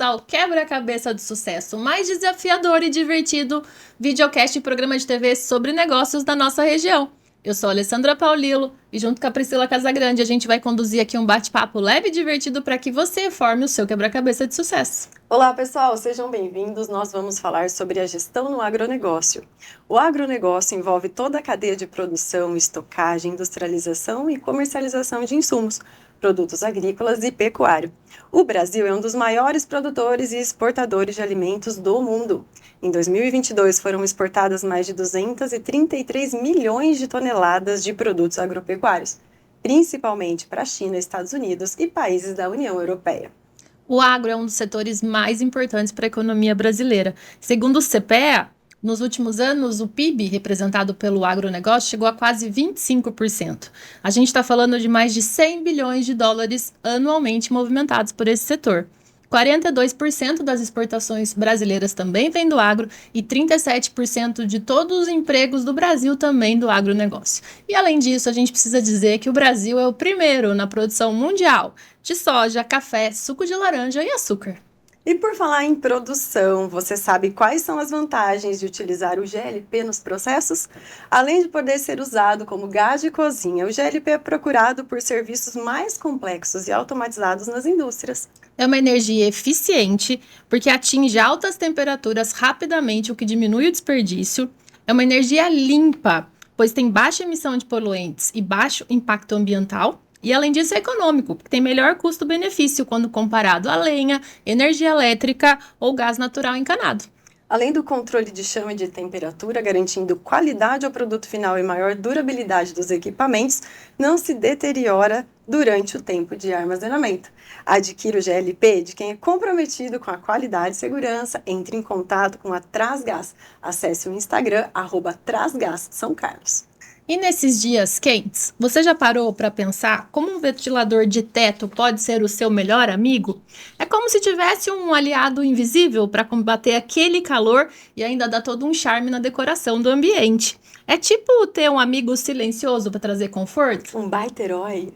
bem-vindos ao Quebra-Cabeça do Sucesso, o mais desafiador e divertido videocast e programa de TV sobre negócios da nossa região. Eu sou a Alessandra Paulillo e junto com a Priscila Casagrande a gente vai conduzir aqui um bate-papo leve e divertido para que você forme o seu quebra-cabeça de sucesso. Olá pessoal, sejam bem-vindos. Nós vamos falar sobre a gestão no agronegócio. O agronegócio envolve toda a cadeia de produção, estocagem, industrialização e comercialização de insumos, produtos agrícolas e pecuário. O Brasil é um dos maiores produtores e exportadores de alimentos do mundo. Em 2022 foram exportadas mais de 233 milhões de toneladas de produtos agropecuários, principalmente para a China, Estados Unidos e países da União Europeia. O agro é um dos setores mais importantes para a economia brasileira. Segundo o CPEA, nos últimos anos, o PIB representado pelo agronegócio chegou a quase 25%. A gente está falando de mais de 100 bilhões de dólares anualmente movimentados por esse setor. 42% das exportações brasileiras também vêm do agro e 37% de todos os empregos do Brasil também do agronegócio. E além disso, a gente precisa dizer que o Brasil é o primeiro na produção mundial de soja, café, suco de laranja e açúcar. E por falar em produção, você sabe quais são as vantagens de utilizar o GLP nos processos? Além de poder ser usado como gás de cozinha, o GLP é procurado por serviços mais complexos e automatizados nas indústrias. É uma energia eficiente, porque atinge altas temperaturas rapidamente, o que diminui o desperdício. É uma energia limpa, pois tem baixa emissão de poluentes e baixo impacto ambiental. E além disso é econômico, porque tem melhor custo-benefício quando comparado a lenha, energia elétrica ou gás natural encanado. Além do controle de chama e de temperatura, garantindo qualidade ao produto final e maior durabilidade dos equipamentos, não se deteriora durante o tempo de armazenamento. Adquira o GLP de quem é comprometido com a qualidade e segurança. Entre em contato com a Trasgás. Acesse o Instagram, @TrasgásSãoCarlos. E nesses dias quentes, você já parou para pensar como um ventilador de teto pode ser o seu melhor amigo? É como se tivesse um aliado invisível para combater aquele calor e ainda dar todo um charme na decoração do ambiente. É tipo ter um amigo silencioso para trazer conforto? Um baita herói.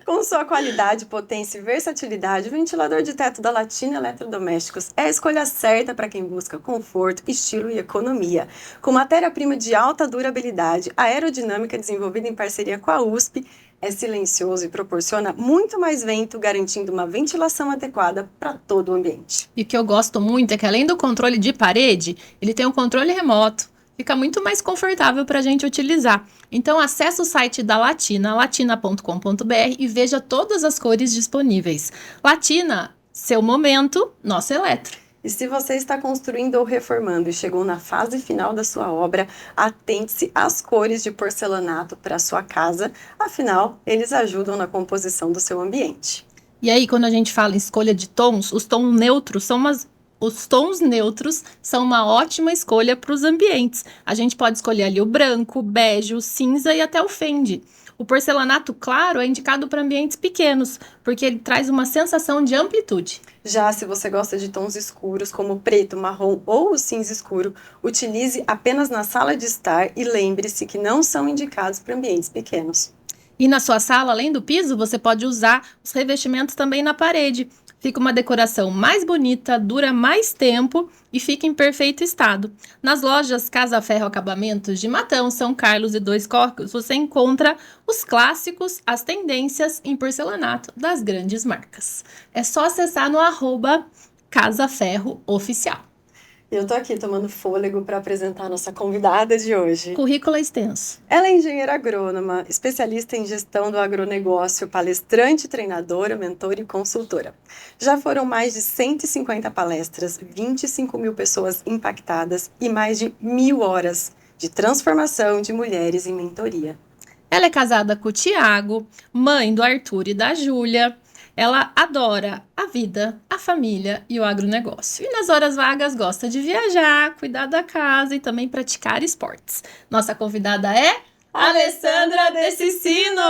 Com sua qualidade, potência e versatilidade, o ventilador de teto da Latina Eletrodomésticos é a escolha certa para quem busca conforto, estilo e economia. Com matéria-prima de alta durabilidade, aerodinâmica desenvolvida em parceria com a USP, é silencioso e proporciona muito mais vento, garantindo uma ventilação adequada para todo o ambiente. E o que eu gosto muito é que além do controle de parede, ele tem um controle remoto. Fica muito mais confortável para a gente utilizar. Então, acesse o site da Latina, latina.com.br e veja todas as cores disponíveis. Latina, seu momento, nosso eletro. E se você está construindo ou reformando e chegou na fase final da sua obra, atente-se às cores de porcelanato para a sua casa, afinal, eles ajudam na composição do seu ambiente. E aí, quando a gente fala em escolha de tons, os tons neutros são uma ótima escolha para os ambientes. A gente pode escolher ali o branco, o bege, o cinza e até o fende. O porcelanato claro é indicado para ambientes pequenos, porque ele traz uma sensação de amplitude. Já se você gosta de tons escuros, como o preto, marrom ou o cinza escuro, utilize apenas na sala de estar e lembre-se que não são indicados para ambientes pequenos. E na sua sala, além do piso, você pode usar os revestimentos também na parede. Fica uma decoração mais bonita, dura mais tempo e fica em perfeito estado. Nas lojas Casa Ferro Acabamentos de Matão, São Carlos e Dois Cocos, você encontra os clássicos, as tendências em porcelanato das grandes marcas. É só acessar no @CasaFerroOficial. Eu tô aqui tomando fôlego para apresentar a nossa convidada de hoje. Currículo extenso. Ela é engenheira agrônoma, especialista em gestão do agronegócio, palestrante, treinadora, mentora e consultora. Já foram mais de 150 palestras, 25 mil pessoas impactadas e mais de 1.000 horas de transformação de mulheres em mentoria. Ela é casada com o Tiago, mãe do Arthur e da Júlia. Ela adora a vida, a família e o agronegócio. E nas horas vagas gosta de viajar, cuidar da casa e também praticar esportes. Nossa convidada é Alessandra De Cicino!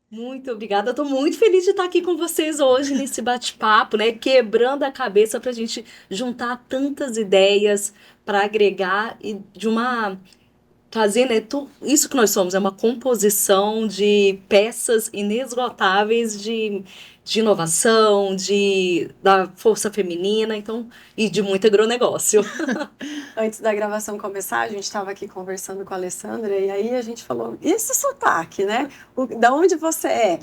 Muito obrigada, estou muito feliz de estar aqui com vocês hoje nesse bate-papo, né? Quebrando a cabeça para a gente juntar tantas ideias para agregar e fazer, né, isso que nós somos, é uma composição de peças inesgotáveis de de inovação, da força feminina, então, e de muito agronegócio. Antes da gravação começar, a gente estava aqui conversando com a Alessandra e aí a gente falou, e esse sotaque, né? Da onde você é?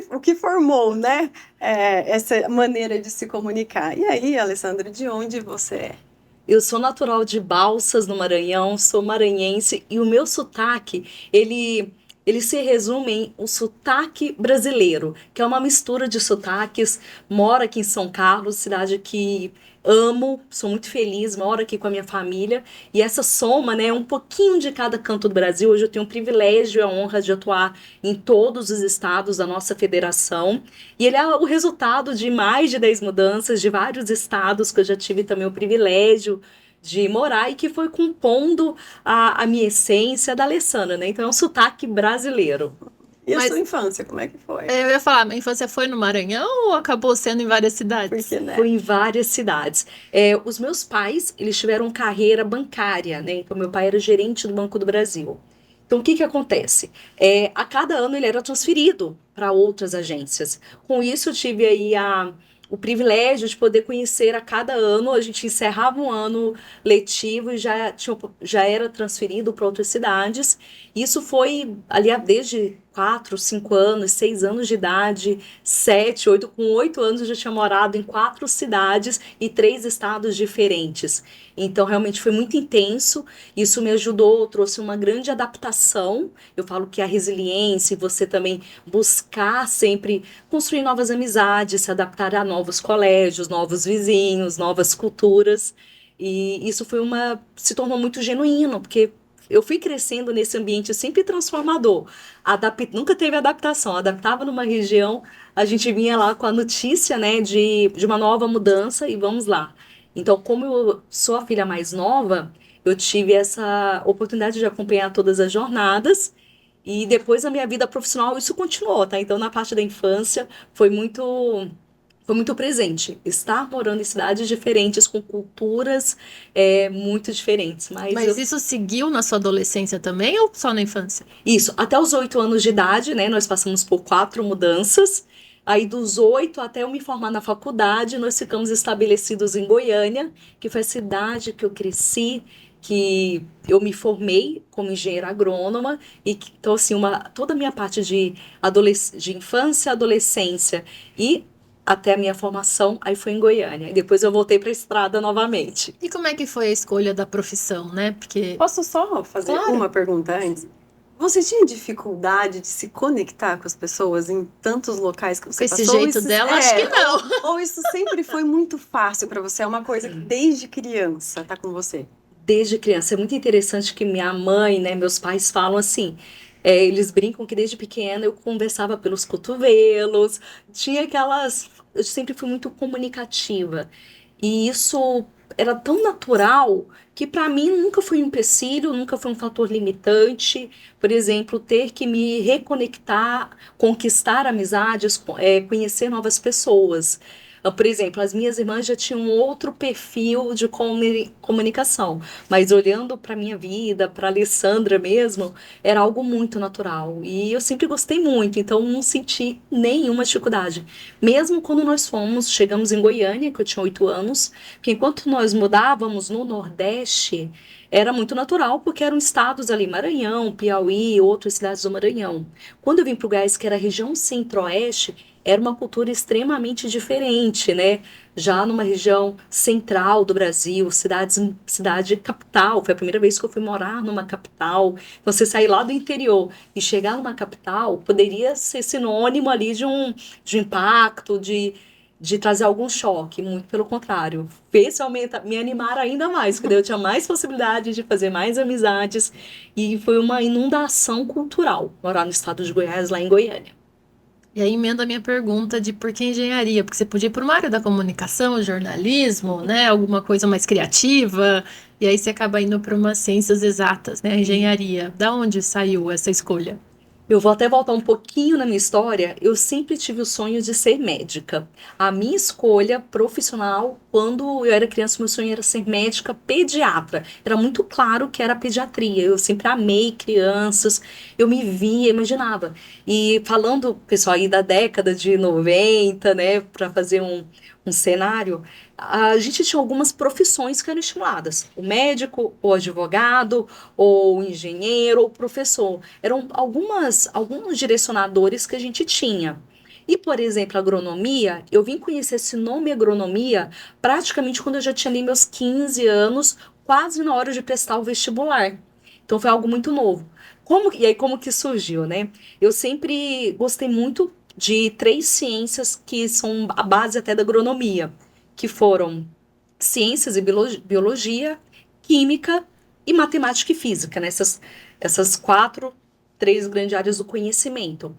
O que formou, né? Essa maneira de se comunicar. E aí, Alessandra, de onde você é? Eu sou natural de Balsas, no Maranhão, sou maranhense e o meu sotaque, ele se resume em um sotaque brasileiro, que é uma mistura de sotaques. Moro aqui em São Carlos, cidade que amo, sou muito feliz, moro aqui com a minha família e essa soma, né, um pouquinho de cada canto do Brasil. Hoje eu tenho o privilégio e a honra de atuar em todos os estados da nossa federação e ele é o resultado de mais de 10 mudanças de vários estados que eu já tive também o privilégio de morar e que foi compondo a minha essência da Alessandra, né? Então é um sotaque brasileiro. E a Mas- sua infância, como é que foi? Eu ia falar, a infância foi no Maranhão ou acabou sendo em várias cidades? Porque, né? Foi em várias cidades. Os meus pais, eles tiveram carreira bancária, né? Então, meu pai era gerente do Banco do Brasil. Então, o que que acontece? A cada ano ele era transferido para outras agências. Com isso, eu tive aí o privilégio de poder conhecer a cada ano. A gente encerrava um ano letivo e já era transferido para outras cidades. Isso foi ali desde 4, 5 anos, 6 anos de idade, 7, 8. Com 8 anos eu já tinha morado em 4 cidades e 3 estados diferentes. Então, realmente foi muito intenso. Isso me ajudou, trouxe uma grande adaptação. Eu falo que a resiliência, e você também buscar sempre construir novas amizades, se adaptar a novos colégios, novos vizinhos, novas culturas. E isso se tornou muito genuíno, porque eu fui crescendo nesse ambiente sempre transformador. Nunca teve adaptação, adaptava numa região, a gente vinha lá com a notícia, né, de uma nova mudança e vamos lá. Então, como eu sou a filha mais nova, eu tive essa oportunidade de acompanhar todas as jornadas e depois na minha vida profissional isso continuou, tá? Então, na parte da infância foi muito presente. Estar morando em cidades diferentes, com culturas muito diferentes. Mas isso seguiu na sua adolescência também ou só na infância? Isso, até os 8 anos de idade, né? Nós passamos por 4 mudanças. Aí, dos 8 até eu me formar na faculdade, nós ficamos estabelecidos em Goiânia, que foi a cidade que eu cresci, que eu me formei como engenheira agrônoma. Então, assim, toda a minha parte de infância, adolescência e até a minha formação, aí foi em Goiânia. E depois eu voltei para a estrada novamente. E como é que foi a escolha da profissão, né? Porque Posso só fazer Claro. uma pergunta antes? Você tinha dificuldade de se conectar com as pessoas em tantos locais que com você esse passou? jeito dela, acho que não. Ou isso sempre foi muito fácil para você? É uma coisa que desde criança tá com você? Desde criança. É muito interessante que minha mãe, né, meus pais falam assim, eles brincam que desde pequena eu conversava pelos cotovelos, eu sempre fui muito comunicativa. E isso era tão natural que para mim nunca foi um empecilho, nunca foi um fator limitante. Por exemplo, ter que me reconectar, conquistar amizades, conhecer novas pessoas. Por exemplo, as minhas irmãs já tinham outro perfil de comunicação, mas olhando para minha vida, para Alessandra mesmo, era algo muito natural. E eu sempre gostei muito, então não senti nenhuma dificuldade. Mesmo quando chegamos em Goiânia, que eu tinha 8 anos, que enquanto nós mudávamos no Nordeste, era muito natural, porque eram estados ali, Maranhão, Piauí, outras cidades do Maranhão. Quando eu vim para o Goiás, que era a região centro-oeste, era uma cultura extremamente diferente, né? Já numa região central do Brasil, cidade capital, foi a primeira vez que eu fui morar numa capital. Você sair lá do interior e chegar numa capital poderia ser sinônimo ali de um impacto, de trazer algum choque, muito pelo contrário. Fez me animar ainda mais, porque daí eu tinha mais possibilidade de fazer mais amizades e foi uma inundação cultural morar no estado de Goiás, lá em Goiânia. E aí emenda a minha pergunta de por que engenharia? Porque você podia ir para uma área da comunicação, jornalismo, né? Alguma coisa mais criativa, e aí você acaba indo para umas ciências exatas, né? Engenharia. Da onde saiu essa escolha? Eu vou até voltar um pouquinho na minha história. Eu sempre tive o sonho de ser médica. A minha escolha profissional, quando eu era criança, meu sonho era ser médica pediatra. Era muito claro que era pediatria. Eu sempre amei crianças, eu me via, imaginava. E falando, pessoal, aí da década de 90, né, para fazer um cenário, a gente tinha algumas profissões que eram estimuladas. O médico, o advogado, ou o engenheiro, ou o professor. Eram alguns direcionadores que a gente tinha. E, por exemplo, a agronomia, eu vim conhecer esse nome agronomia praticamente quando eu já tinha ali meus 15 anos, quase na hora de prestar o vestibular. Então foi algo muito novo. E aí, como que surgiu, né? Eu sempre gostei muito de três ciências que são a base até da agronomia, que foram ciências e biologia, química e matemática e física, né? Essas três grandes áreas do conhecimento.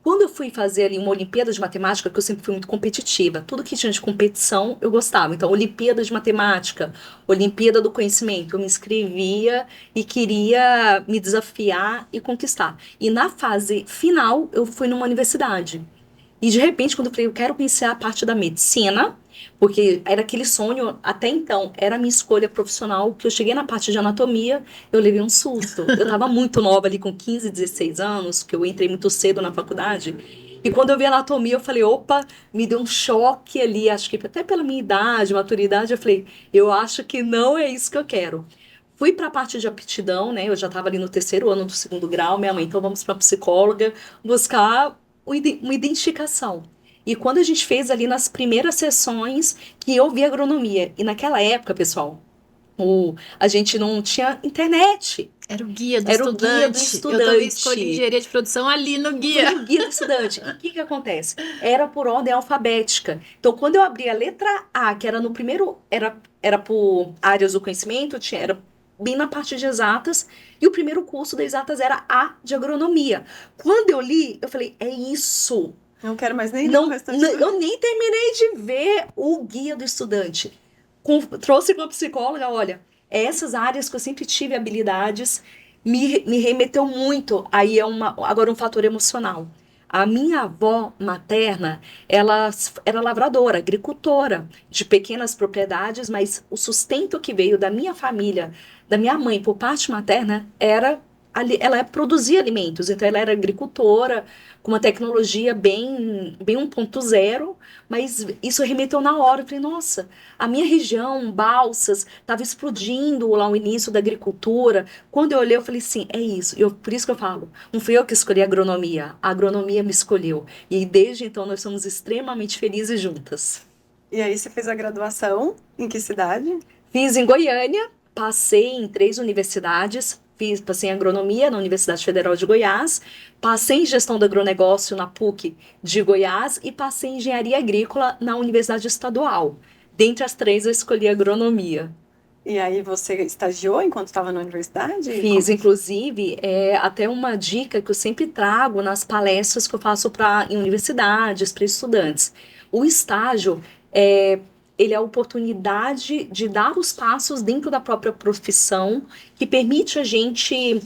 Quando eu fui fazer ali uma Olimpíada de Matemática, que eu sempre fui muito competitiva, tudo que tinha de competição eu gostava. Então, Olimpíada de Matemática, Olimpíada do Conhecimento, eu me inscrevia e queria me desafiar e conquistar. E na fase final, eu fui numa universidade. E de repente, quando eu falei, eu quero conhecer a parte da medicina, porque era aquele sonho, até então, era a minha escolha profissional, que eu cheguei na parte de anatomia, eu levei um susto. Eu estava muito nova ali, com 15, 16 anos, que eu entrei muito cedo na faculdade. E quando eu vi anatomia, eu falei, opa, me deu um choque ali, acho que até pela minha idade, maturidade, eu falei, eu acho que não é isso que eu quero. Fui para a parte de aptidão, né? Eu já estava ali no terceiro ano do segundo grau, minha mãe, então vamos para psicóloga, buscar uma identificação. E quando a gente fez ali nas primeiras sessões, que eu vi agronomia. E naquela época, pessoal, a gente não tinha internet. Era o guia do Era o guia do estudante. Eu também estudante. escolhi engenharia de produção ali no guia. Foi o guia do estudante. E o que que acontece? Era por ordem alfabética. Então, quando eu abri a letra A, que era no primeiro, era por áreas do conhecimento, era bem na parte de exatas, e o primeiro curso de exatas era A de agronomia. Quando eu li, eu falei, é isso. Não quero mais nem Não, o restante. eu nem terminei de ver o guia do estudante. Trouxe com a psicóloga, olha, essas áreas que eu sempre tive habilidades me remeteu muito. Aí agora um fator emocional. A minha avó materna, ela era lavradora, agricultora de pequenas propriedades, mas o sustento que veio da minha família, da minha mãe por parte materna, ela produzia alimentos. Então ela era agricultora, com uma tecnologia bem 1.0, mas isso remeteu na hora. Eu falei, nossa, a minha região, Balsas, estava explodindo lá o início da agricultura. Quando eu olhei, eu falei, sim, é isso. Por isso que eu falo, não fui eu que escolhi a agronomia me escolheu. E desde então nós somos extremamente felizes juntas. E aí você fez a graduação em que cidade? Fiz em Goiânia, passei em 3 universidades, passei em agronomia na Universidade Federal de Goiás, passei em gestão do agronegócio na PUC de Goiás e passei em engenharia agrícola na Universidade Estadual. Dentre as 3, eu escolhi agronomia. E aí você estagiou enquanto estava na universidade? Fiz, inclusive, até uma dica que eu sempre trago nas palestras que eu faço em universidades, para estudantes. O estágio ele é a oportunidade de dar os passos dentro da própria profissão, que permite a gente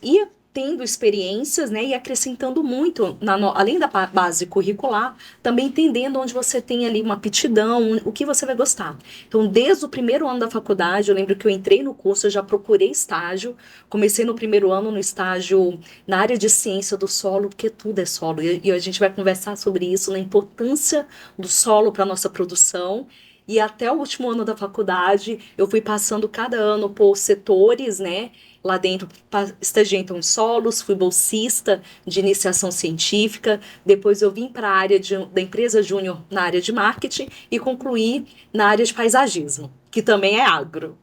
ir tendo experiências, né, e acrescentando muito, além da base curricular, também entendendo onde você tem ali uma aptidão, o que você vai gostar. Então, desde o primeiro ano da faculdade, eu lembro que eu entrei no curso, eu já procurei estágio, comecei no primeiro ano no estágio na área de ciência do solo, porque tudo é solo, e a gente vai conversar sobre isso, na importância do solo para a nossa produção. E até o último ano da faculdade, eu fui passando cada ano por setores, né? Lá dentro, estagiei então em solos, fui bolsista de iniciação científica. Depois eu vim para a área da empresa júnior na área de marketing e concluí na área de paisagismo, que também é agro.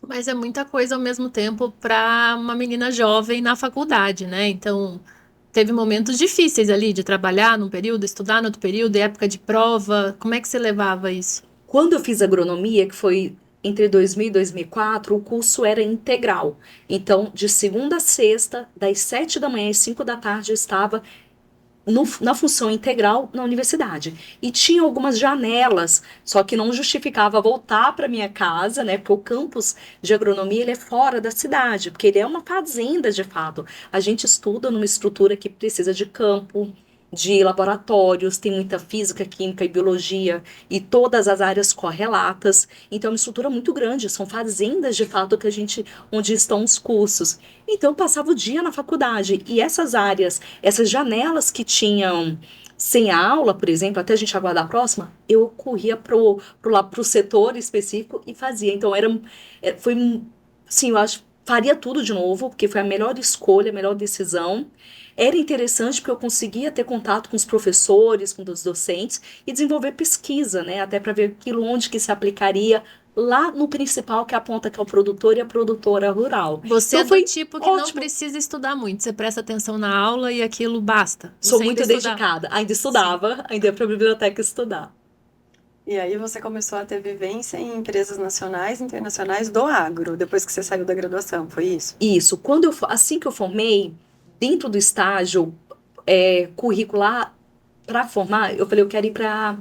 Mas é muita coisa ao mesmo tempo para uma menina jovem na faculdade, né? Então, teve momentos difíceis ali de trabalhar num período, estudar no outro período, época de prova. Como é que você levava isso? Quando eu fiz agronomia, que foi entre 2000 e 2004, o curso era integral. Então, de segunda a sexta, das 7 da manhã às 5 da tarde, eu estava na função integral na universidade. E tinha algumas janelas, só que não justificava voltar para minha casa, né? Porque o campus de agronomia ele é fora da cidade, porque ele é uma fazenda de fato. A gente estuda numa estrutura que precisa de campo, de laboratórios, tem muita física, química e biologia e todas as áreas correlatas. Então é uma estrutura muito grande, são fazendas de fato que a gente onde estão os cursos. Então eu passava o dia na faculdade e essas áreas, essas janelas que tinham sem aula, por exemplo, até a gente aguardar a próxima, eu corria pro setor específico e fazia. Então foi, sim, eu acho, faria tudo de novo, porque foi a melhor escolha, a melhor decisão. Era interessante porque eu conseguia ter contato com os professores, com os docentes e desenvolver pesquisa, né? Até para ver aquilo onde que se aplicaria lá no principal que aponta que é o produtor e a produtora rural. Você Então, é do foi tipo que não ótimo. precisa estudar muito. Você presta atenção na aula e aquilo basta. Sou Você muito ainda estuda- dedicada. Ainda estudava, ainda ia para a biblioteca estudar. E aí você começou a ter vivência em empresas nacionais e internacionais do agro, depois que você saiu da graduação, foi isso? Isso. Assim que eu formei, dentro do estágio curricular para formar, eu falei, eu quero ir para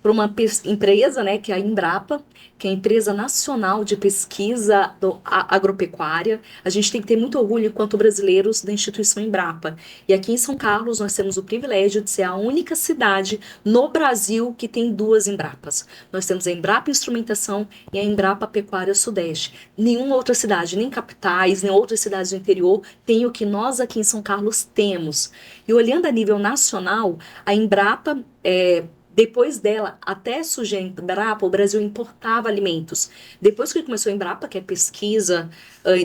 uma empresa, né, que é a Embrapa, que é a Empresa Nacional de Pesquisa Agropecuária. A gente tem que ter muito orgulho enquanto brasileiros da instituição Embrapa. E aqui em São Carlos nós temos o privilégio de ser a única cidade no Brasil que tem duas Embrapas. Nós temos a Embrapa Instrumentação e a Embrapa Pecuária Sudeste. Nenhuma outra cidade, nem capitais, nem outras cidades do interior tem o que nós aqui em São Carlos temos. E olhando a nível nacional, a Embrapa depois dela, até surgir a Embrapa, o Brasil importava alimentos. Depois que começou a Embrapa, que é pesquisa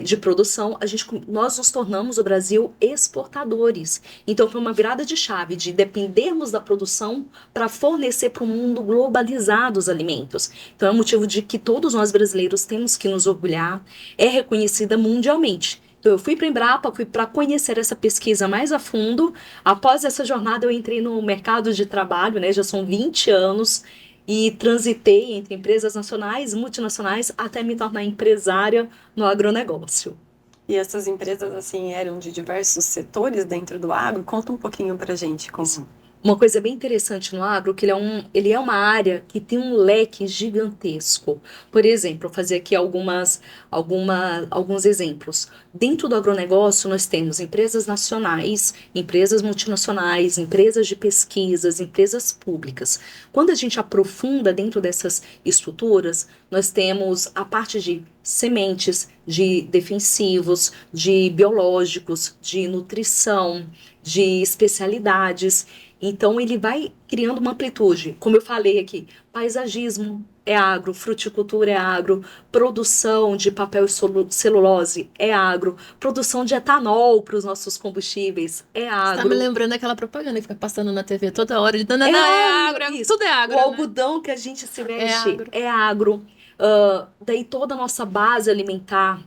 de produção, nós nos tornamos o Brasil exportadores. Então foi uma virada de chave de dependermos da produção para fornecer para o mundo globalizado os alimentos. Então é um motivo de que todos nós brasileiros temos que nos orgulhar, é reconhecida mundialmente. Então, eu fui para a Embrapa, fui para conhecer essa pesquisa mais a fundo. Após essa jornada, eu entrei no mercado de trabalho, né? Já são 20 anos e transitei entre empresas nacionais, multinacionais, até me tornar empresária no agronegócio. E essas empresas, assim, eram de diversos setores dentro do agro? Conta um pouquinho pra gente como... Uma coisa bem interessante no agro, que ele é uma área que tem um leque gigantesco. Por exemplo, vou fazer aqui alguns exemplos. Dentro do agronegócio, nós temos empresas nacionais, empresas multinacionais, empresas de pesquisas, empresas públicas. Quando a gente aprofunda dentro dessas estruturas, nós temos a parte de sementes, de defensivos, de biológicos, de nutrição, de especialidades. Então, ele vai criando uma amplitude. Como eu falei aqui, paisagismo é agro, fruticultura é agro, produção de papel e celulose é agro, produção de etanol para os nossos combustíveis é agro. Tá me lembrando aquela propaganda que fica passando na TV toda hora, de Isso. tudo é agro, O né? algodão que a gente se mexe agro. é agro. Daí toda a nossa base alimentar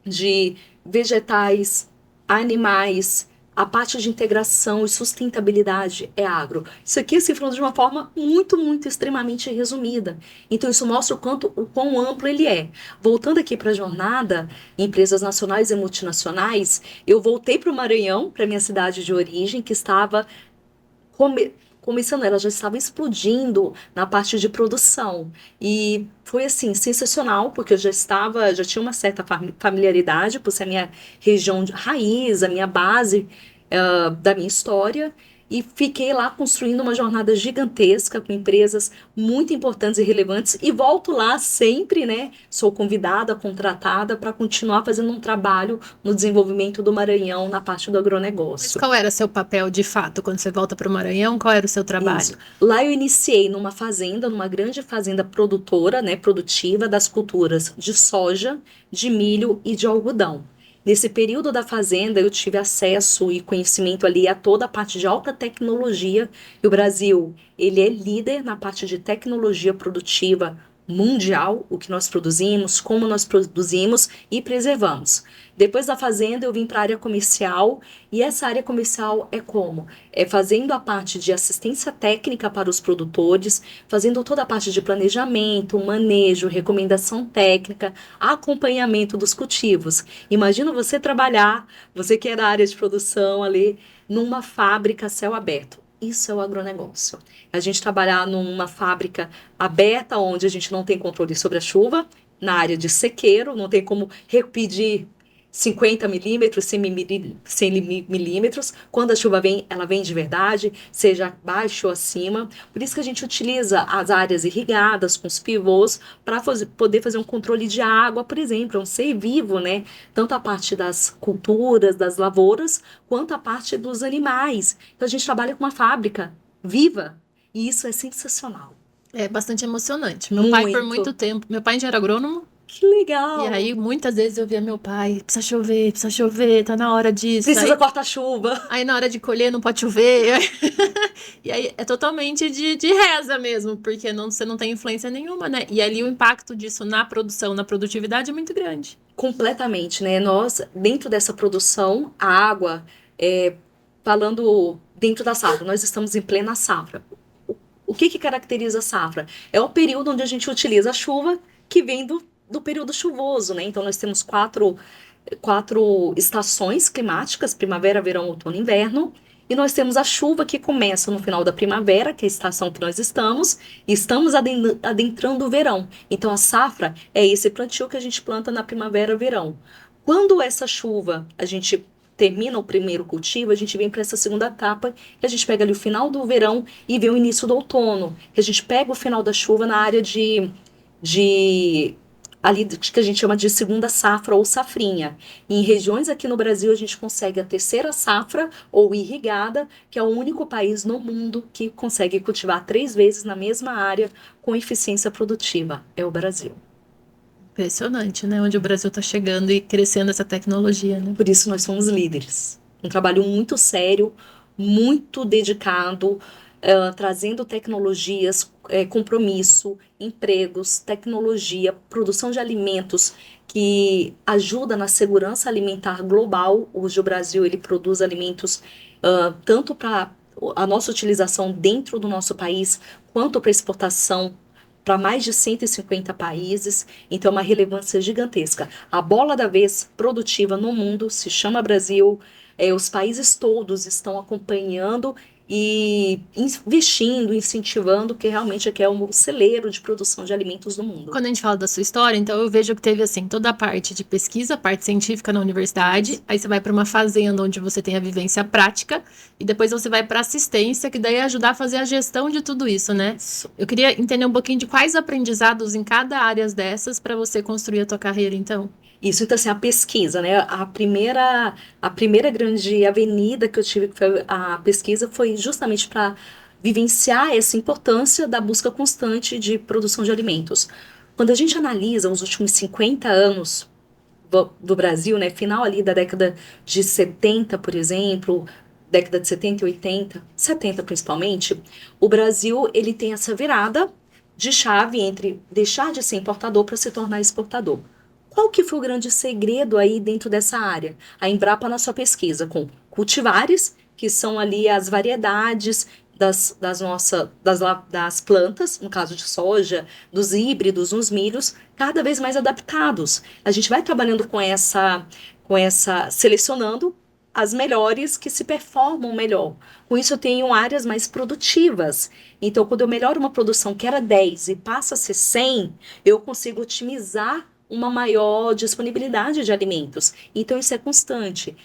de vegetais, animais, a parte de integração e sustentabilidade é agro. Isso aqui se falando de uma forma muito, muito extremamente resumida. Então isso mostra o quão amplo ele é. Voltando aqui para a jornada, empresas nacionais e multinacionais, eu voltei para o Maranhão, para minha cidade de origem, que estava começando, ela já estava explodindo na parte de produção. E foi assim, sensacional, porque eu já tinha uma certa familiaridade, por ser a minha região de raiz, a minha base da minha história. E fiquei lá construindo uma jornada gigantesca com empresas muito importantes e relevantes. E volto lá sempre, né? Sou convidada, contratada para continuar fazendo um trabalho no desenvolvimento do Maranhão na parte do Mas agronegócio. qual era seu papel de fato quando você volta para o Maranhão? Qual era o seu trabalho? Isso. Lá eu iniciei numa grande fazenda produtora, né, produtiva das culturas de soja, de milho e de algodão. Nesse período da fazenda, eu tive acesso e conhecimento ali a toda a parte de alta tecnologia. E o Brasil, ele é líder na parte de tecnologia produtiva mundial, o que nós produzimos, como nós produzimos e preservamos. Depois da fazenda, eu vim para a área comercial, e essa área comercial é como? É fazendo a parte de assistência técnica para os produtores, fazendo toda a parte de planejamento, manejo, recomendação técnica, acompanhamento dos cultivos. Imagina você trabalhar, você que é da área de produção ali, numa fábrica a céu aberto. Isso é o agronegócio. A gente trabalhar numa fábrica aberta, onde a gente não tem controle sobre a chuva, na área de sequeiro, não tem como repetir 50 milímetros, 100 milímetros. Quando a chuva vem, ela vem de verdade, seja abaixo ou acima. Por isso que a gente utiliza as áreas irrigadas com os pivôs para poder fazer um controle de água, por exemplo, é um ser vivo, né? Tanto a parte das culturas, das lavouras, quanto a parte dos animais. Então a gente trabalha com uma fábrica viva e isso é sensacional. É bastante emocionante. Meu pai, por muito tempo, meu pai já era agrônomo. Que legal! E aí, muitas vezes eu via meu pai, precisa chover, tá na hora disso. Precisa cortar chuva. Aí na hora de colher não pode chover. E aí é totalmente de reza mesmo, porque você não tem influência nenhuma, né? E ali o impacto disso na produção, na produtividade é muito grande. Completamente, né? Nós, dentro dessa produção, a água, falando dentro da safra, nós estamos em plena safra. O que caracteriza a safra? É o período onde a gente utiliza a chuva que vem do período chuvoso, né? Então, nós temos quatro estações climáticas, primavera, verão, outono e inverno, e nós temos a chuva que começa no final da primavera, que é a estação que nós estamos, e estamos adentrando o verão. Então, a safra é esse plantio que a gente planta na primavera, verão. Quando essa chuva, a gente termina o primeiro cultivo, a gente vem para essa segunda etapa, que a gente pega ali o final do verão e vê o início do outono, que a gente pega o final da chuva na área de ali que a gente chama de segunda safra ou safrinha. E em regiões aqui no Brasil a gente consegue a terceira safra ou irrigada, que é o único país no mundo que consegue cultivar 3 vezes na mesma área com eficiência produtiva. É o Brasil. Impressionante, né? Onde o Brasil está chegando e crescendo essa tecnologia, né? Por isso nós somos líderes. Um trabalho muito sério, muito dedicado, trazendo tecnologias, compromisso, empregos, tecnologia, produção de alimentos que ajuda na segurança alimentar global. Hoje o Brasil ele produz alimentos tanto para a nossa utilização dentro do nosso país, quanto para exportação para mais de 150 países, então é uma relevância gigantesca. A bola da vez produtiva no mundo se chama Brasil, os países todos estão acompanhando e investindo, incentivando, que realmente aqui é um celeiro de produção de alimentos do mundo. Quando a gente fala da sua história, então eu vejo que teve assim toda a parte de pesquisa, a parte científica na universidade, aí você vai para uma fazenda onde você tem a vivência prática e depois você vai para assistência, que daí é ajudar a fazer a gestão de tudo isso, né? Eu queria entender um pouquinho de quais aprendizados em cada área dessas para você construir a tua carreira, então. Isso, então, assim, a pesquisa, né? A primeira grande avenida que eu tive, que foi a pesquisa, foi justamente para vivenciar essa importância da busca constante de produção de alimentos. Quando a gente analisa os últimos 50 anos do Brasil, né? Final ali da década de 70, por exemplo, década de 70 e 80, 70 principalmente, o Brasil, ele tem essa virada de chave entre deixar de ser importador para se tornar exportador. Qual que foi o grande segredo aí dentro dessa área? A Embrapa, na sua pesquisa, com cultivares, que são ali as variedades das plantas, no caso de soja, dos híbridos, nos milhos, cada vez mais adaptados. A gente vai trabalhando selecionando as melhores que se performam melhor. Com isso, eu tenho áreas mais produtivas. Então, quando eu melhoro uma produção que era 10 e passa a ser 100, eu consigo otimizar uma maior disponibilidade de alimentos. Então, isso é constante.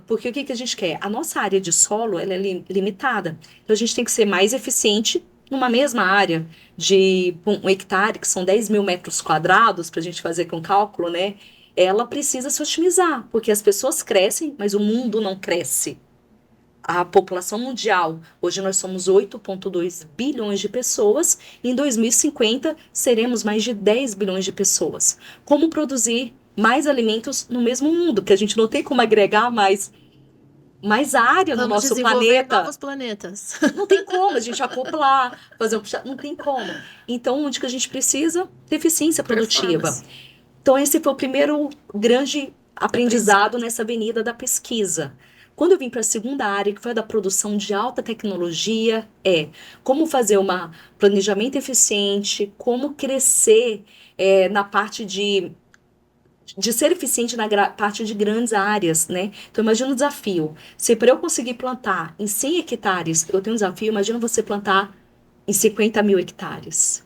Porque o que a gente quer? A nossa área de solo ela é limitada. Então, a gente tem que ser mais eficiente numa mesma área de 1 hectare, que são 10 mil metros quadrados, para a gente fazer aqui um cálculo, né? Ela precisa se otimizar, porque as pessoas crescem, mas o mundo não cresce. A população mundial, hoje nós somos 8,2 bilhões de pessoas, e em 2050 seremos mais de 10 bilhões de pessoas. Como produzir mais alimentos no mesmo mundo? Que a gente não tem como agregar mais área no nosso planeta. Novos planetas. Não tem como a gente acoplar, fazer não tem como. Então, onde que a gente precisa? Eficiência produtiva. Então, esse foi o primeiro grande aprendizado nessa avenida da pesquisa. Quando eu vim para a segunda área, que foi a da produção de alta tecnologia, como fazer um planejamento eficiente, como crescer na parte de de ser eficiente na parte de grandes áreas, né? Então, imagina o desafio. Se para eu conseguir plantar em 100 hectares, eu tenho um desafio, imagina você plantar em 50 mil hectares.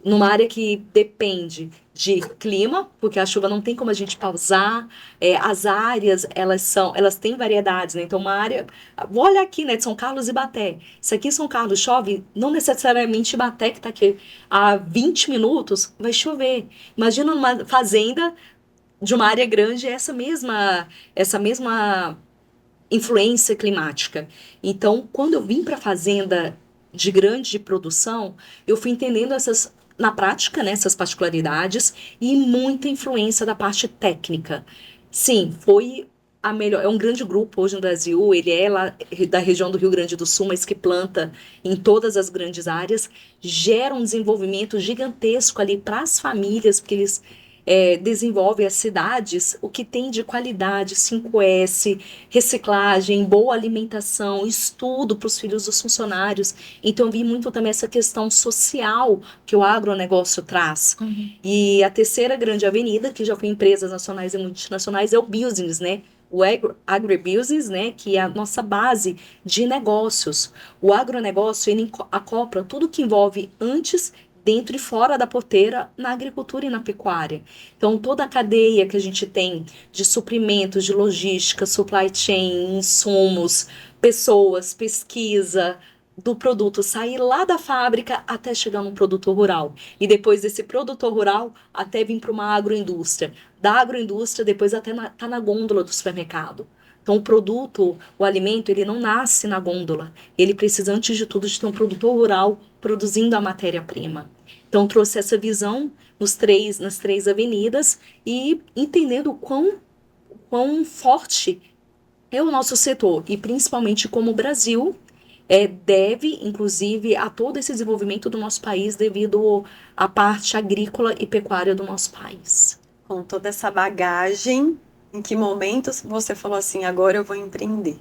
Numa área que depende de clima, porque a chuva não tem como a gente pausar, as áreas, elas têm variedades, né? Então, uma área, vou olhar aqui, né, de São Carlos e Ibaté. Se aqui em São Carlos chove, não necessariamente Ibaté, que está aqui há 20 minutos, vai chover. Imagina numa fazenda de uma área grande, essa mesma influência climática. Então, quando eu vim para a fazenda de grande produção, eu fui entendendo na prática, né, essas particularidades e muita influência da parte técnica. Sim, foi a melhor. É um grande grupo hoje no Brasil, ele é lá da região do Rio Grande do Sul, mas que planta em todas as grandes áreas, gera um desenvolvimento gigantesco ali para as famílias, porque eles desenvolve as cidades, o que tem de qualidade, 5S, reciclagem, boa alimentação, estudo para os filhos dos funcionários. Então, eu vi muito também essa questão social que o agronegócio traz. Uhum. E a terceira grande avenida, que já foi empresas nacionais e multinacionais, é o business, né? O agribusiness, né, que é a nossa base de negócios. O agronegócio, ele acopla tudo que envolve antes, dentro e fora da porteira, na agricultura e na pecuária. Então, toda a cadeia que a gente tem de suprimentos, de logística, supply chain, insumos, pessoas, pesquisa, do produto sair lá da fábrica até chegar num produtor rural. E depois desse produtor rural, até vir para uma agroindústria. Da agroindústria, depois até tá na gôndola do supermercado. Então, o produto, o alimento, ele não nasce na gôndola. Ele precisa, antes de tudo, de ter um produtor rural produzindo a matéria-prima. Então, trouxe essa visão nas três avenidas e entendendo o quão forte é o nosso setor e principalmente como o Brasil deve, inclusive, a todo esse desenvolvimento do nosso país devido à parte agrícola e pecuária do nosso país. Com toda essa bagagem, em que momentos você falou assim, agora eu vou empreender?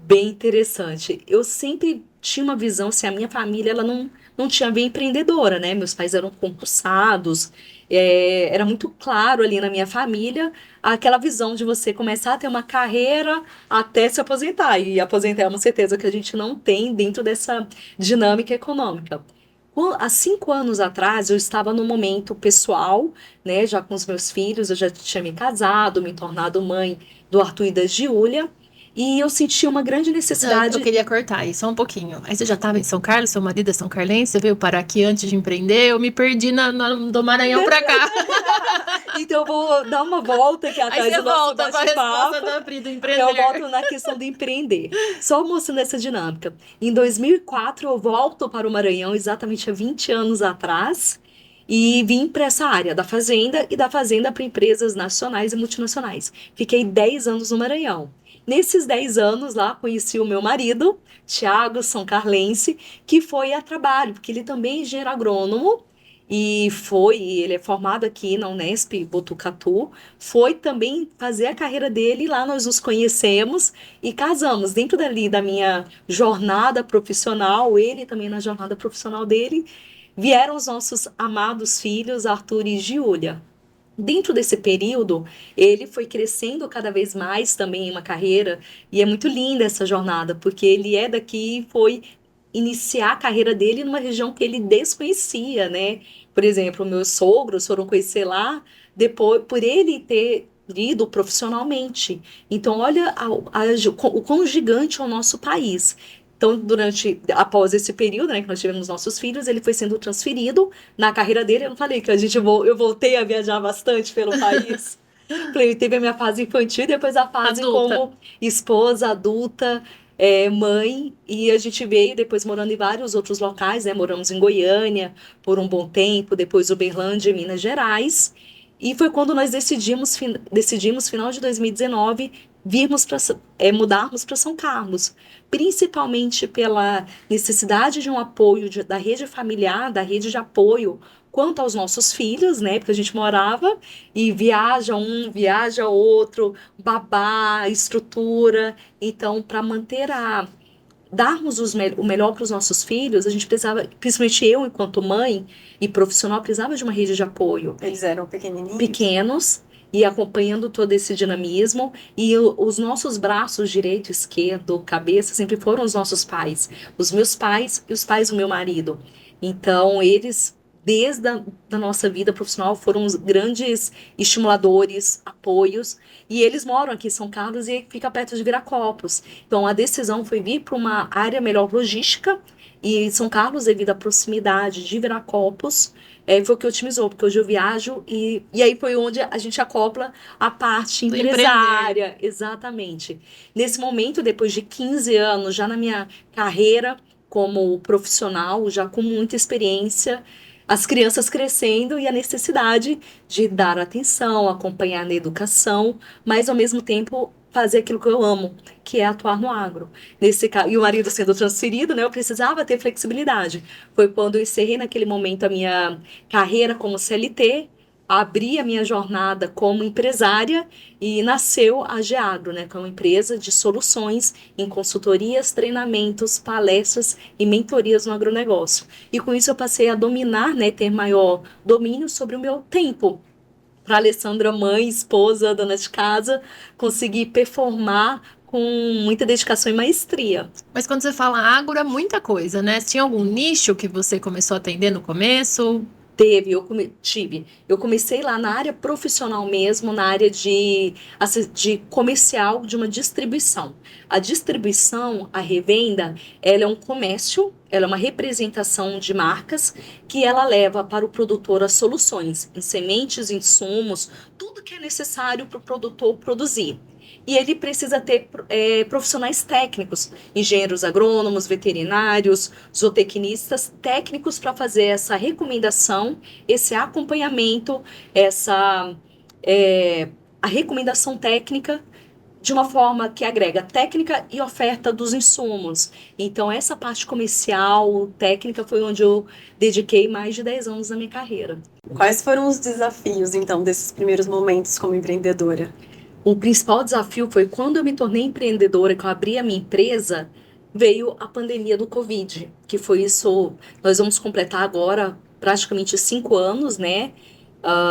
Bem interessante. Eu sempre tinha uma visão, se a minha família ela não tinha veia empreendedora, né? Meus pais eram concursados, era muito claro ali na minha família aquela visão de você começar a ter uma carreira até se aposentar. E aposentar é uma certeza que a gente não tem dentro dessa dinâmica econômica. Há 5 anos atrás, eu estava no momento pessoal, né? Já com os meus filhos, eu já tinha me casado, me tornado mãe do Arthur e da Giulia. E eu senti uma grande necessidade. Eu queria cortar aí só um pouquinho. Aí você já estava em São Carlos, seu marido é São Carlense, você veio parar aqui antes de empreender, eu me perdi do Maranhão pra cá. Então eu vou dar uma volta aqui atrás do nosso bate-papo. Aí você volta pra resposta do Pri, do empreender. Eu volto na questão do empreender. Só mostrando essa dinâmica. Em 2004 eu volto para o Maranhão, exatamente há 20 anos atrás, e vim para essa área da fazenda e da fazenda para empresas nacionais e multinacionais. Fiquei 10 anos no Maranhão. Nesses 10 anos lá, conheci o meu marido, Thiago São Carlense, que foi a trabalho, porque ele também é engenheiro agrônomo, e ele é formado aqui na Unesp Botucatu, foi também fazer a carreira dele, lá nós nos conhecemos e casamos. Dentro dali da minha jornada profissional, ele também na jornada profissional dele, vieram os nossos amados filhos, Arthur e Giulia. Dentro desse período, ele foi crescendo cada vez mais também em uma carreira, e é muito linda essa jornada, porque ele é daqui e foi iniciar a carreira dele numa região que ele desconhecia, né? Por exemplo, meus sogros foram conhecer lá depois, por ele ter ido profissionalmente. Então, olha o quão gigante é o nosso país. Então, após esse período, né, que nós tivemos nossos filhos, ele foi sendo transferido na carreira dele. Eu não falei que eu voltei a viajar bastante pelo país. Falei, teve a minha fase infantil, depois a fase Adulta. como esposa, adulta, mãe. E a gente veio depois morando em vários outros locais, né? Moramos em Goiânia por um bom tempo, depois Uberlândia, em Minas Gerais. E foi quando nós decidimos final de 2019, mudarmos para São Carlos, principalmente pela necessidade de um apoio da rede familiar, da rede de apoio quanto aos nossos filhos, né? Porque a gente morava e viaja um, viaja outro, babá, estrutura. Então, para manter darmos o melhor para os nossos filhos, a gente precisava, principalmente eu, enquanto mãe e profissional, precisava de uma rede de apoio. Eles eram pequenininhos? Pequenos, e acompanhando todo esse dinamismo. E os nossos braços, direito, esquerdo, cabeça, sempre foram os nossos pais. Os meus pais e os pais do meu marido. Então, eles, desde a da nossa vida profissional, foram os grandes estimuladores, apoios. E eles moram aqui em São Carlos e fica perto de Viracopos. Então, a decisão foi vir para uma área melhor logística. E São Carlos, devido à proximidade de Viracopos, foi o que otimizou, porque hoje eu viajo e aí foi onde a gente acopla a parte Do empresária. Exatamente. Nesse momento, depois de 15 anos, já na minha carreira como profissional, já com muita experiência, as crianças crescendo e a necessidade de dar atenção, acompanhar na educação, mas ao mesmo tempo fazer aquilo que eu amo, que é atuar no agro. Nesse caso, e o marido sendo transferido, né, eu precisava ter flexibilidade. Foi quando eu encerrei naquele momento a minha carreira como CLT, abri a minha jornada como empresária e nasceu a Geagro, né, que é uma empresa de soluções em consultorias, treinamentos, palestras e mentorias no agronegócio. E com isso eu passei a dominar, né, ter maior domínio sobre o meu tempo. Para a Alessandra, mãe, esposa, dona de casa, conseguir performar com muita dedicação e maestria. Mas quando você fala agro, é muita coisa, né? Tinha algum nicho que você começou a atender no começo? Tive. Eu comecei lá na área profissional mesmo, na área de comercial, de uma distribuição. A distribuição, a revenda, ela é um comércio, ela é uma representação de marcas que ela leva para o produtor as soluções em sementes, insumos, tudo que é necessário para o produtor produzir. E ele precisa ter profissionais técnicos, engenheiros agrônomos, veterinários, zootecnistas, técnicos para fazer essa recomendação, esse acompanhamento, a recomendação técnica de uma forma que agrega técnica e oferta dos insumos. Então, essa parte comercial, técnica, foi onde eu dediquei mais de 10 anos da minha carreira. Quais foram os desafios, então, desses primeiros momentos como empreendedora? O principal desafio foi quando eu me tornei empreendedora, que eu abri a minha empresa, veio a pandemia do Covid, que foi isso, nós vamos completar agora praticamente 5 anos, né?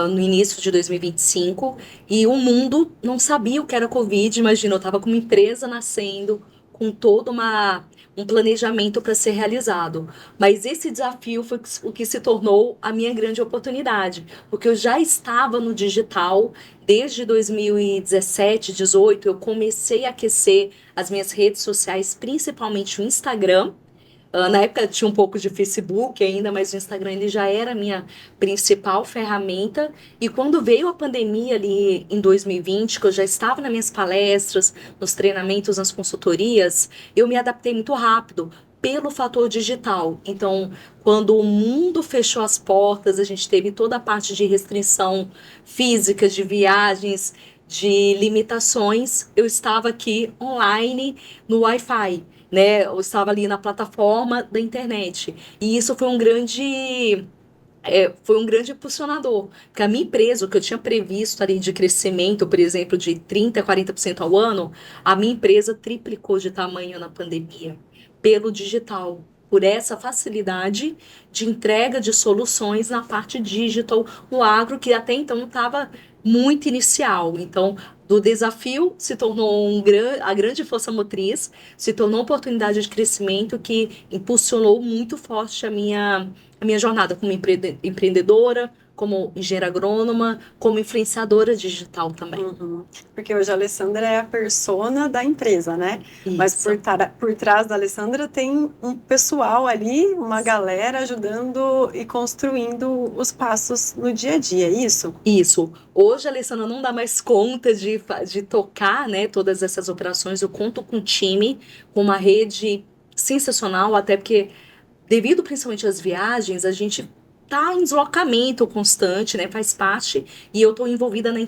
No início de 2025, e o mundo não sabia o que era Covid. Imagina, eu estava com uma empresa nascendo, com todo um planejamento para ser realizado. Mas esse desafio foi o que se tornou a minha grande oportunidade, porque eu já estava no digital desde 2017, 2018, eu comecei a aquecer as minhas redes sociais, principalmente o Instagram. Na época tinha um pouco de Facebook ainda, mas o Instagram ele já era a minha principal ferramenta. E quando veio a pandemia ali em 2020, que eu já estava nas minhas palestras, nos treinamentos, nas consultorias, eu me adaptei muito rápido pelo fator digital. Então, quando o mundo fechou as portas, a gente teve toda a parte de restrição física, de viagens, de limitações, eu estava aqui online no Wi-Fi. Né, eu estava ali na plataforma da internet. E isso foi um grande impulsionador. Porque a minha empresa, o que eu tinha previsto ali de crescimento, por exemplo, de 30% a 40% ao ano, a minha empresa triplicou de tamanho na pandemia, pelo digital. Por essa facilidade de entrega de soluções na parte digital, no agro, que até então estava muito inicial. Então, do desafio se tornou a grande força motriz, se tornou uma oportunidade de crescimento que impulsionou muito forte a minha jornada como empreendedora, como engenheira agrônoma, como influenciadora digital também. Uhum. Porque hoje a Alessandra é a persona da empresa, né? Isso. Mas por trás da Alessandra tem um pessoal ali, uma galera ajudando e construindo os passos no dia a dia, é isso? Isso. Hoje a Alessandra não dá mais conta de tocar, né, todas essas operações. Eu conto com um time, com uma rede sensacional, até porque, devido principalmente às viagens, a gente tá em deslocamento constante, né? Faz parte, e eu estou envolvida na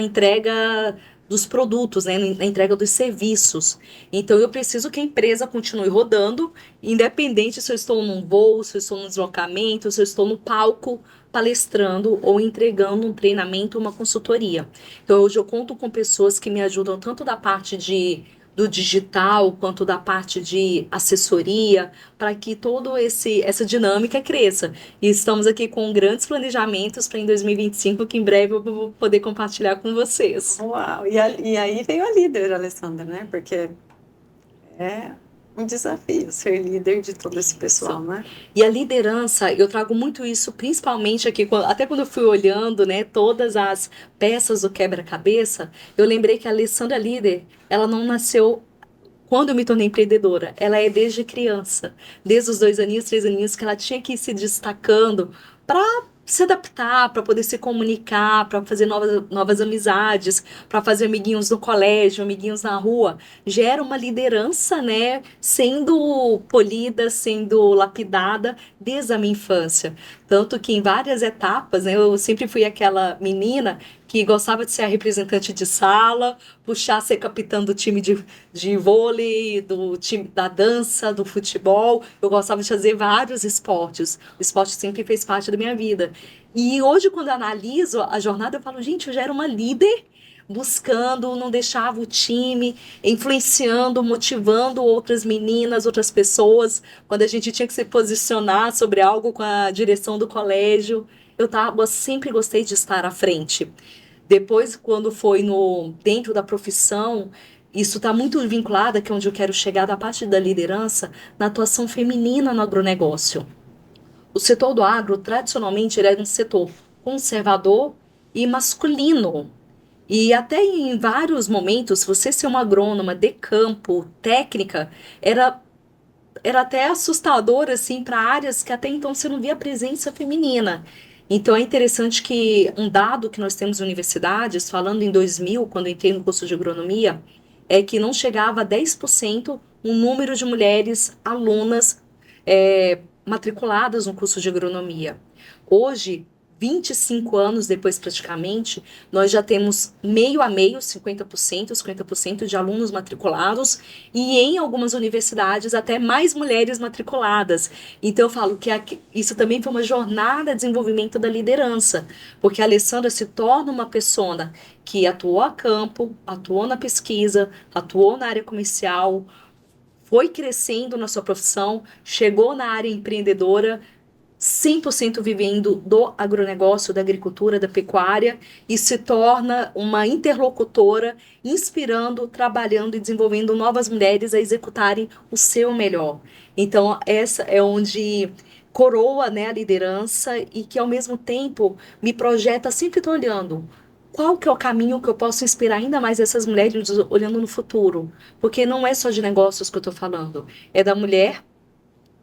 entrega dos produtos, né? Na entrega dos serviços. Então eu preciso que a empresa continue rodando, independente se eu estou num voo, se eu estou num deslocamento, se eu estou no palco palestrando ou entregando um treinamento, uma consultoria. Então hoje eu conto com pessoas que me ajudam tanto da parte de do digital, quanto da parte de assessoria, para que toda essa dinâmica cresça. E estamos aqui com grandes planejamentos para em 2025, que em breve eu vou poder compartilhar com vocês. Uau! E aí veio a líder, Alessandra, né? Porque é um desafio ser líder de todo esse pessoal, né? E a liderança, eu trago muito isso, principalmente aqui, até quando eu fui olhando, né, todas as peças do quebra-cabeça, eu lembrei que a Alessandra líder, ela não nasceu quando eu me tornei empreendedora. Ela é desde criança, desde os 2 aninhos, 3 aninhos, que ela tinha que ir se destacando para se adaptar, para poder se comunicar, para fazer novas amizades, para fazer amiguinhos no colégio, amiguinhos na rua. Gera uma liderança, né, sendo polida, sendo lapidada desde a minha infância. Tanto que em várias etapas, né, eu sempre fui aquela menina que gostava de ser a representante de sala, puxar, ser capitã do time de vôlei, do time da dança, do futebol. Eu gostava de fazer vários esportes. O esporte sempre fez parte da minha vida. E hoje, quando eu analiso a jornada, eu falo, gente, eu já era uma líder buscando, não deixava o time, influenciando, motivando outras meninas, outras pessoas. Quando a gente tinha que se posicionar sobre algo com a direção do colégio, sempre gostei de estar à frente. Depois, quando foi dentro da profissão, isso está muito vinculado, que é onde eu quero chegar, da parte da liderança, na atuação feminina no agronegócio. O setor do agro, tradicionalmente, ele era um setor conservador e masculino. E até em vários momentos, você ser uma agrônoma de campo, técnica, era até assustador, assim, para áreas que até então você não via presença feminina. Então é interessante que um dado que nós temos em universidades, falando em 2000, quando eu entrei no curso de agronomia, é que não chegava a 10% o número de mulheres alunas matriculadas no curso de agronomia. Hoje, 25 anos depois praticamente, nós já temos meio a meio, 50% de alunos matriculados e em algumas universidades até mais mulheres matriculadas. Então eu falo que isso também foi uma jornada de desenvolvimento da liderança, porque a Alessandra se torna uma pessoa que atuou a campo, atuou na pesquisa, atuou na área comercial, foi crescendo na sua profissão, chegou na área empreendedora, 100% vivendo do agronegócio, da agricultura, da pecuária, e se torna uma interlocutora, inspirando, trabalhando e desenvolvendo novas mulheres a executarem o seu melhor. Então, essa é onde coroa, né, a liderança e que, ao mesmo tempo, me projeta, sempre estou olhando qual que é o caminho que eu posso inspirar ainda mais essas mulheres olhando no futuro. Porque não é só de negócios que eu estou falando, é da mulher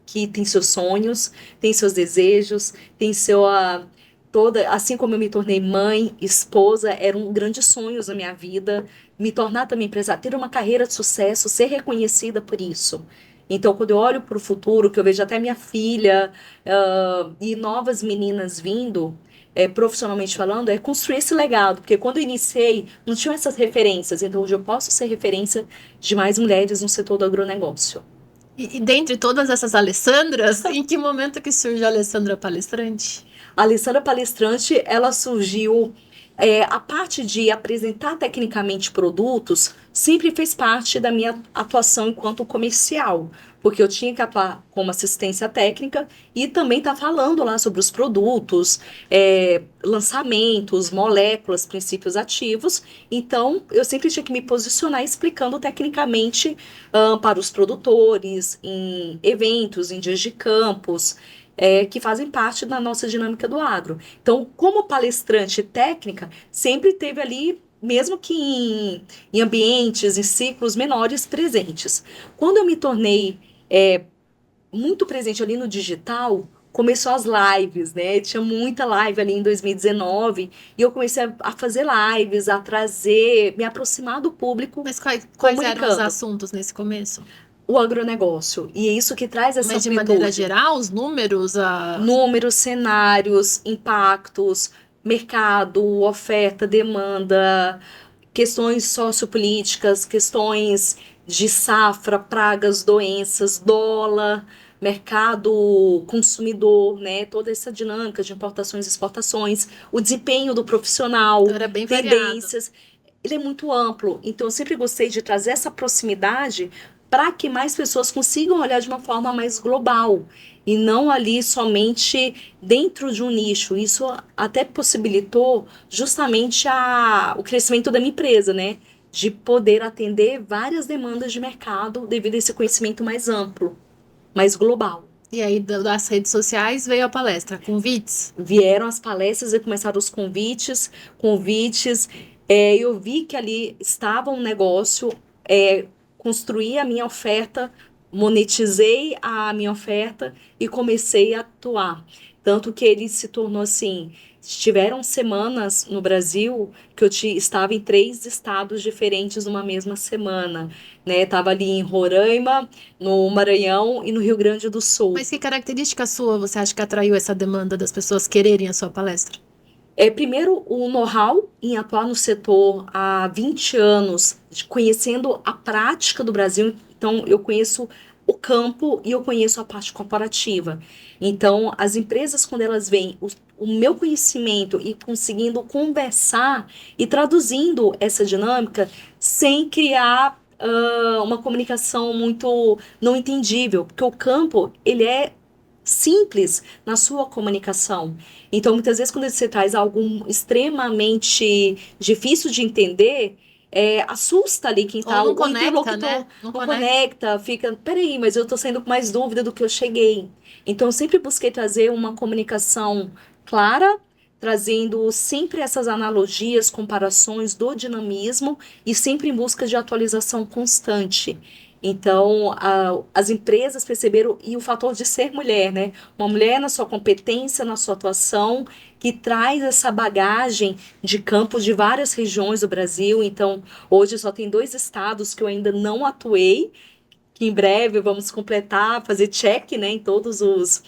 que tem seus sonhos, tem seus desejos, tem assim como eu me tornei mãe, esposa, eram grandes sonhos na minha vida, me tornar também empresária, ter uma carreira de sucesso, ser reconhecida por isso. Então, quando eu olho para o futuro, que eu vejo até minha filha e novas meninas vindo, profissionalmente falando, é construir esse legado, porque quando eu iniciei, não tinham essas referências, então hoje eu posso ser referência de mais mulheres no setor do agronegócio. E dentre todas essas Alessandras, em que momento que surge a Alessandra Palestrante? A Alessandra Palestrante, ela surgiu... a parte de apresentar tecnicamente produtos sempre fez parte da minha atuação enquanto comercial, porque eu tinha que atuar como assistência técnica e também estar falando lá sobre os produtos, lançamentos, moléculas, princípios ativos. Então, eu sempre tinha que me posicionar explicando tecnicamente para os produtores, em eventos, em dias de campos, que fazem parte da nossa dinâmica do agro. Então, como palestrante técnica, sempre teve ali, mesmo que em ambientes, em ciclos menores, presentes. Quando eu me tornei muito presente ali no digital, começou as lives, né? Tinha muita live ali em 2019, e eu comecei a fazer lives, a trazer, me aproximar do público. Mas quais eram os assuntos nesse começo? O agronegócio. E é isso que traz essa amplitude. Mas de maneira geral, os números? Números, cenários, impactos, mercado, oferta, demanda, questões sociopolíticas, questões de safra, pragas, doenças, dólar, mercado consumidor, né? Toda essa dinâmica de importações e exportações, o desempenho do profissional, era bem tendências. Variado. ele é muito amplo. Então, eu sempre gostei de trazer essa proximidade para que mais pessoas consigam olhar de uma forma mais global e não ali somente dentro de um nicho. Isso até possibilitou justamente o crescimento da minha empresa, né? De poder atender várias demandas de mercado devido a esse conhecimento mais amplo, mais global. E aí, das redes sociais, veio a palestra, convites? Vieram as palestras e começaram os convites. Eu vi que ali estava um negócio, construí a minha oferta, monetizei a minha oferta e comecei a atuar. Tanto que ele se tornou assim. Tiveram semanas no Brasil que estava em 3 estados diferentes numa mesma semana, né? Estava ali em Roraima, no Maranhão e no Rio Grande do Sul. Mas que característica sua você acha que atraiu essa demanda das pessoas quererem a sua palestra? Primeiro, o know-how em atuar no setor há 20 anos, conhecendo a prática do Brasil. Então, eu conheço o campo e eu conheço a parte corporativa. Então, as empresas, quando elas veem o meu conhecimento e conseguindo conversar e traduzindo essa dinâmica sem criar uma comunicação muito não entendível, porque o campo, ele é simples na sua comunicação. Então, muitas vezes, quando você traz algo extremamente difícil de entender, assusta ali quem está, Ou não o conecta, interlocutor né? não conecta, fica, peraí, mas eu estou saindo com mais dúvida do que eu cheguei. Então, eu sempre busquei trazer uma comunicação clara, trazendo sempre essas analogias, comparações do dinamismo e sempre em busca de atualização constante. Então, as empresas perceberam, e o fator de ser mulher, né? Uma mulher na sua competência, na sua atuação, que traz essa bagagem de campos de várias regiões do Brasil. Então, hoje só tem 2 estados que eu ainda não atuei, que em breve vamos completar, fazer check, né, em todos os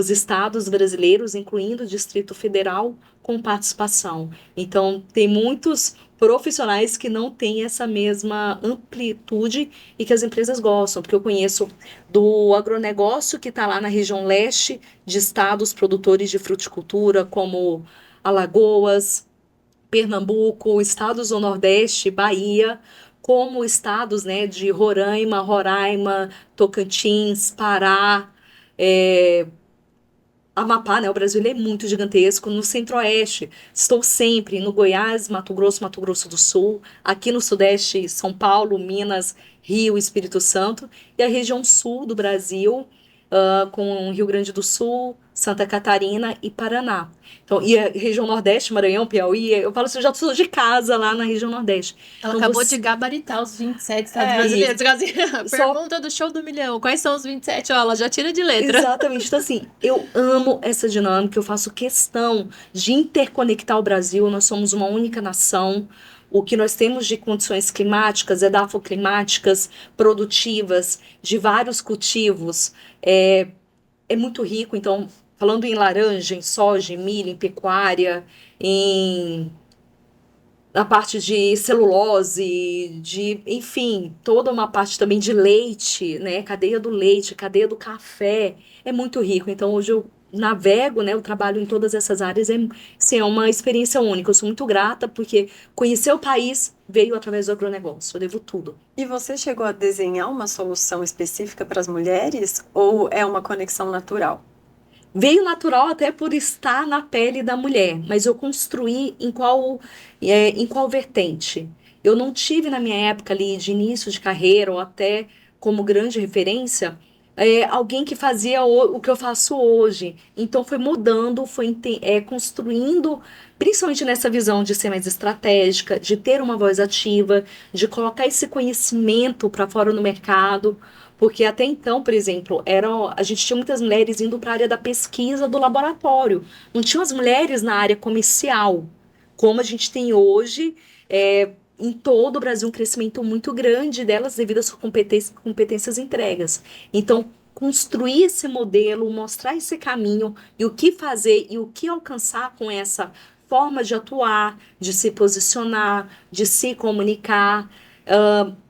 estados brasileiros, incluindo o Distrito Federal, com participação. Então, tem muitos profissionais que não têm essa mesma amplitude e que as empresas gostam, porque eu conheço do agronegócio que está lá na região leste de estados produtores de fruticultura, como Alagoas, Pernambuco, estados do Nordeste, Bahia, como estados, né, de Roraima, Tocantins, Pará, é, Amapá, né? O Brasil ele é muito gigantesco. No Centro-Oeste, estou sempre no Goiás, Mato Grosso do Sul, aqui no Sudeste, São Paulo, Minas, Rio, Espírito Santo, e a região sul do Brasil, com Rio Grande do Sul, Santa Catarina e Paraná. Então, e a região Nordeste, Maranhão, Piauí, eu falo assim, eu já sou de casa lá na região Nordeste. Ela Então, acabou de gabaritar os 27 estados brasileiros. Pergunta do show do milhão. Quais são os 27? Ó, ela já tira de letra. Exatamente. Então, assim, eu amo essa dinâmica, eu faço questão de interconectar o Brasil. Nós somos uma única nação. O que nós temos de condições climáticas, edafoclimáticas, produtivas, de vários cultivos, é muito rico. Então, falando em laranja, em soja, em milho, em pecuária, na parte de celulose, enfim, toda uma parte também de leite, né? Cadeia do leite, cadeia do café, é muito rico. Então, hoje eu navego, né? Eu trabalho em todas essas áreas, assim, é uma experiência única. Eu sou muito grata porque conhecer o país veio através do agronegócio. Eu devo tudo. E você chegou a desenhar uma solução específica para as mulheres ou é uma conexão natural? Veio natural até por estar na pele da mulher, mas eu construí em qual vertente. Eu não tive na minha época ali de início de carreira ou até como grande referência alguém que fazia o que eu faço hoje. Então foi mudando, construindo, principalmente nessa visão de ser mais estratégica, de ter uma voz ativa, de colocar esse conhecimento para fora no mercado. Porque até então, por exemplo, a gente tinha muitas mulheres indo para a área da pesquisa do laboratório. Não tinha as mulheres na área comercial, como a gente tem hoje, em todo o Brasil, um crescimento muito grande delas devido às suas competências entregas. Então, construir esse modelo, mostrar esse caminho e o que fazer e o que alcançar com essa forma de atuar, de se posicionar, de se comunicar,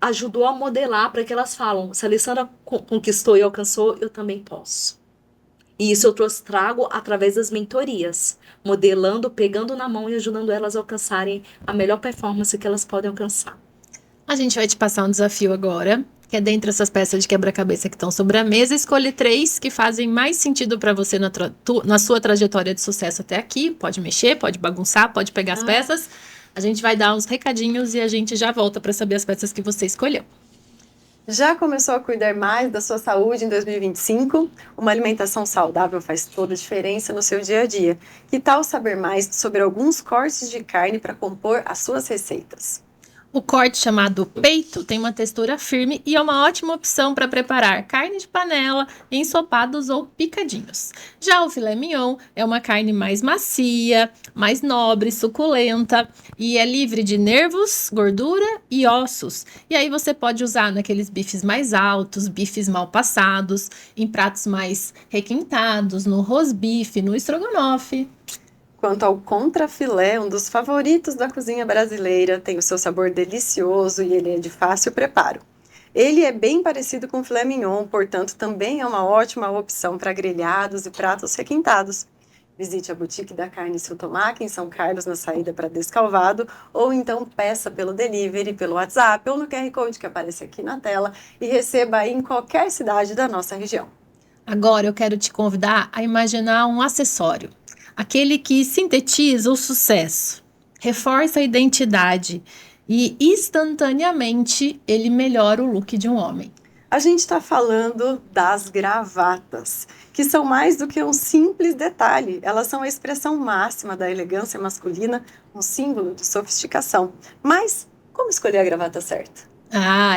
ajudou a modelar para que elas falam, se a Alessandra conquistou e alcançou, eu também posso. E isso eu trago através das mentorias, modelando, pegando na mão e ajudando elas a alcançarem a melhor performance que elas podem alcançar. A gente vai te passar um desafio agora, que é dentre essas peças de quebra-cabeça que estão sobre a mesa, escolhe 3 que fazem mais sentido para você na sua trajetória de sucesso até aqui. Pode mexer, pode bagunçar, pode pegar as peças. A gente vai dar uns recadinhos e a gente já volta para saber as peças que você escolheu. Já começou a cuidar mais da sua saúde em 2025? Uma alimentação saudável faz toda a diferença no seu dia a dia. Que tal saber mais sobre alguns cortes de carne para compor as suas receitas? O corte chamado peito tem uma textura firme e é uma ótima opção para preparar carne de panela, ensopados ou picadinhos. Já o filé mignon é uma carne mais macia, mais nobre, suculenta e é livre de nervos, gordura e ossos. E aí você pode usar naqueles bifes mais altos, bifes mal passados, em pratos mais requintados, no rosbife, no estrogonofe. Quanto ao contrafilé, um dos favoritos da cozinha brasileira, tem o seu sabor delicioso e ele é de fácil preparo. Ele é bem parecido com o filé mignon, portanto também é uma ótima opção para grelhados e pratos requintados. Visite a Boutique da Carne Siltomac em São Carlos, na saída para Descalvado, ou então peça pelo delivery, pelo WhatsApp ou no QR Code que aparece aqui na tela e receba aí em qualquer cidade da nossa região. Agora eu quero te convidar a imaginar um acessório. Aquele que sintetiza o sucesso, reforça a identidade e instantaneamente ele melhora o look de um homem. A gente está falando das gravatas, que são mais do que um simples detalhe. Elas são a expressão máxima da elegância masculina, um símbolo de sofisticação. Mas como escolher a gravata certa?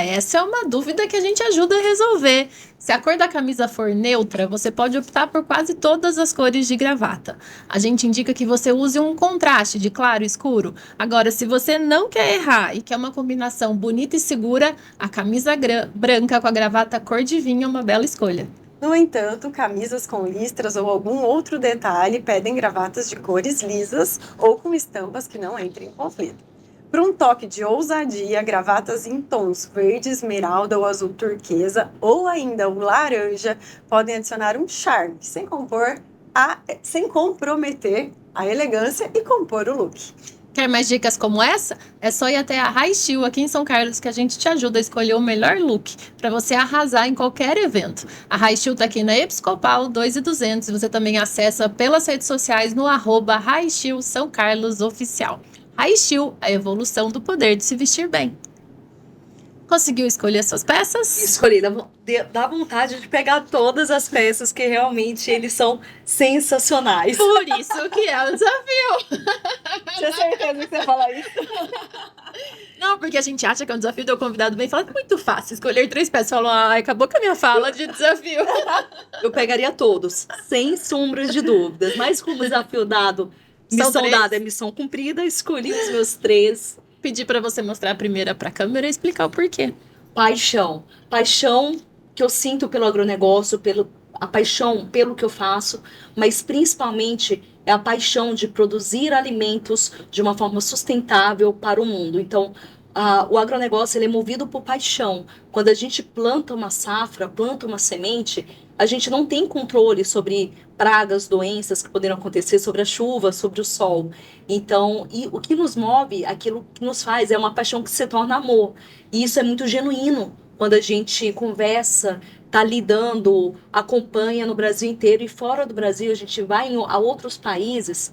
Essa é uma dúvida que a gente ajuda a resolver. Se a cor da camisa for neutra, você pode optar por quase todas as cores de gravata. A gente indica que você use um contraste de claro e escuro. Agora, se você não quer errar e quer uma combinação bonita e segura, a camisa branca com a gravata cor de vinho é uma bela escolha. No entanto, camisas com listras ou algum outro detalhe pedem gravatas de cores lisas ou com estampas que não entrem em conflito. Para um toque de ousadia, gravatas em tons verde, esmeralda ou azul turquesa, ou ainda o laranja, podem adicionar um charme, sem comprometer a elegância e compor o look. Quer mais dicas como essa? É só ir até a High Steel aqui em São Carlos que a gente te ajuda a escolher o melhor look para você arrasar em qualquer evento. A High Steel está aqui na Episcopal 2.200 e você também acessa pelas redes sociais no @High Steel São Carlos Oficial. High Steel, a evolução do poder de se vestir bem. Conseguiu escolher suas peças? Escolhi, dá vontade de pegar todas as peças, que realmente eles são sensacionais. Por isso que é o desafio. Tinha certeza que você ia falar isso? Não, porque a gente acha que é um desafio, o convidado vem e fala, é muito fácil escolher 3 peças. Falou, acabou com a minha fala de desafio. Eu pegaria todos, sem sombras de dúvidas, mas como desafio dado, missão dada é missão cumprida, escolhi os meus 3. Pedir para você mostrar a primeira para a câmera e explicar o porquê. Paixão que eu sinto pelo agronegócio, a paixão pelo que eu faço, mas principalmente é a paixão de produzir alimentos de uma forma sustentável para o mundo. Então, o agronegócio ele é movido por paixão. Quando a gente planta uma safra, planta uma semente, a gente não tem controle sobre pragas, doenças que poderão acontecer, sobre a chuva, sobre o sol. Então, e o que nos move, aquilo que nos faz, é uma paixão que se torna amor. E isso é muito genuíno quando a gente conversa, está lidando, acompanha no Brasil inteiro e fora do Brasil, a gente vai a outros países.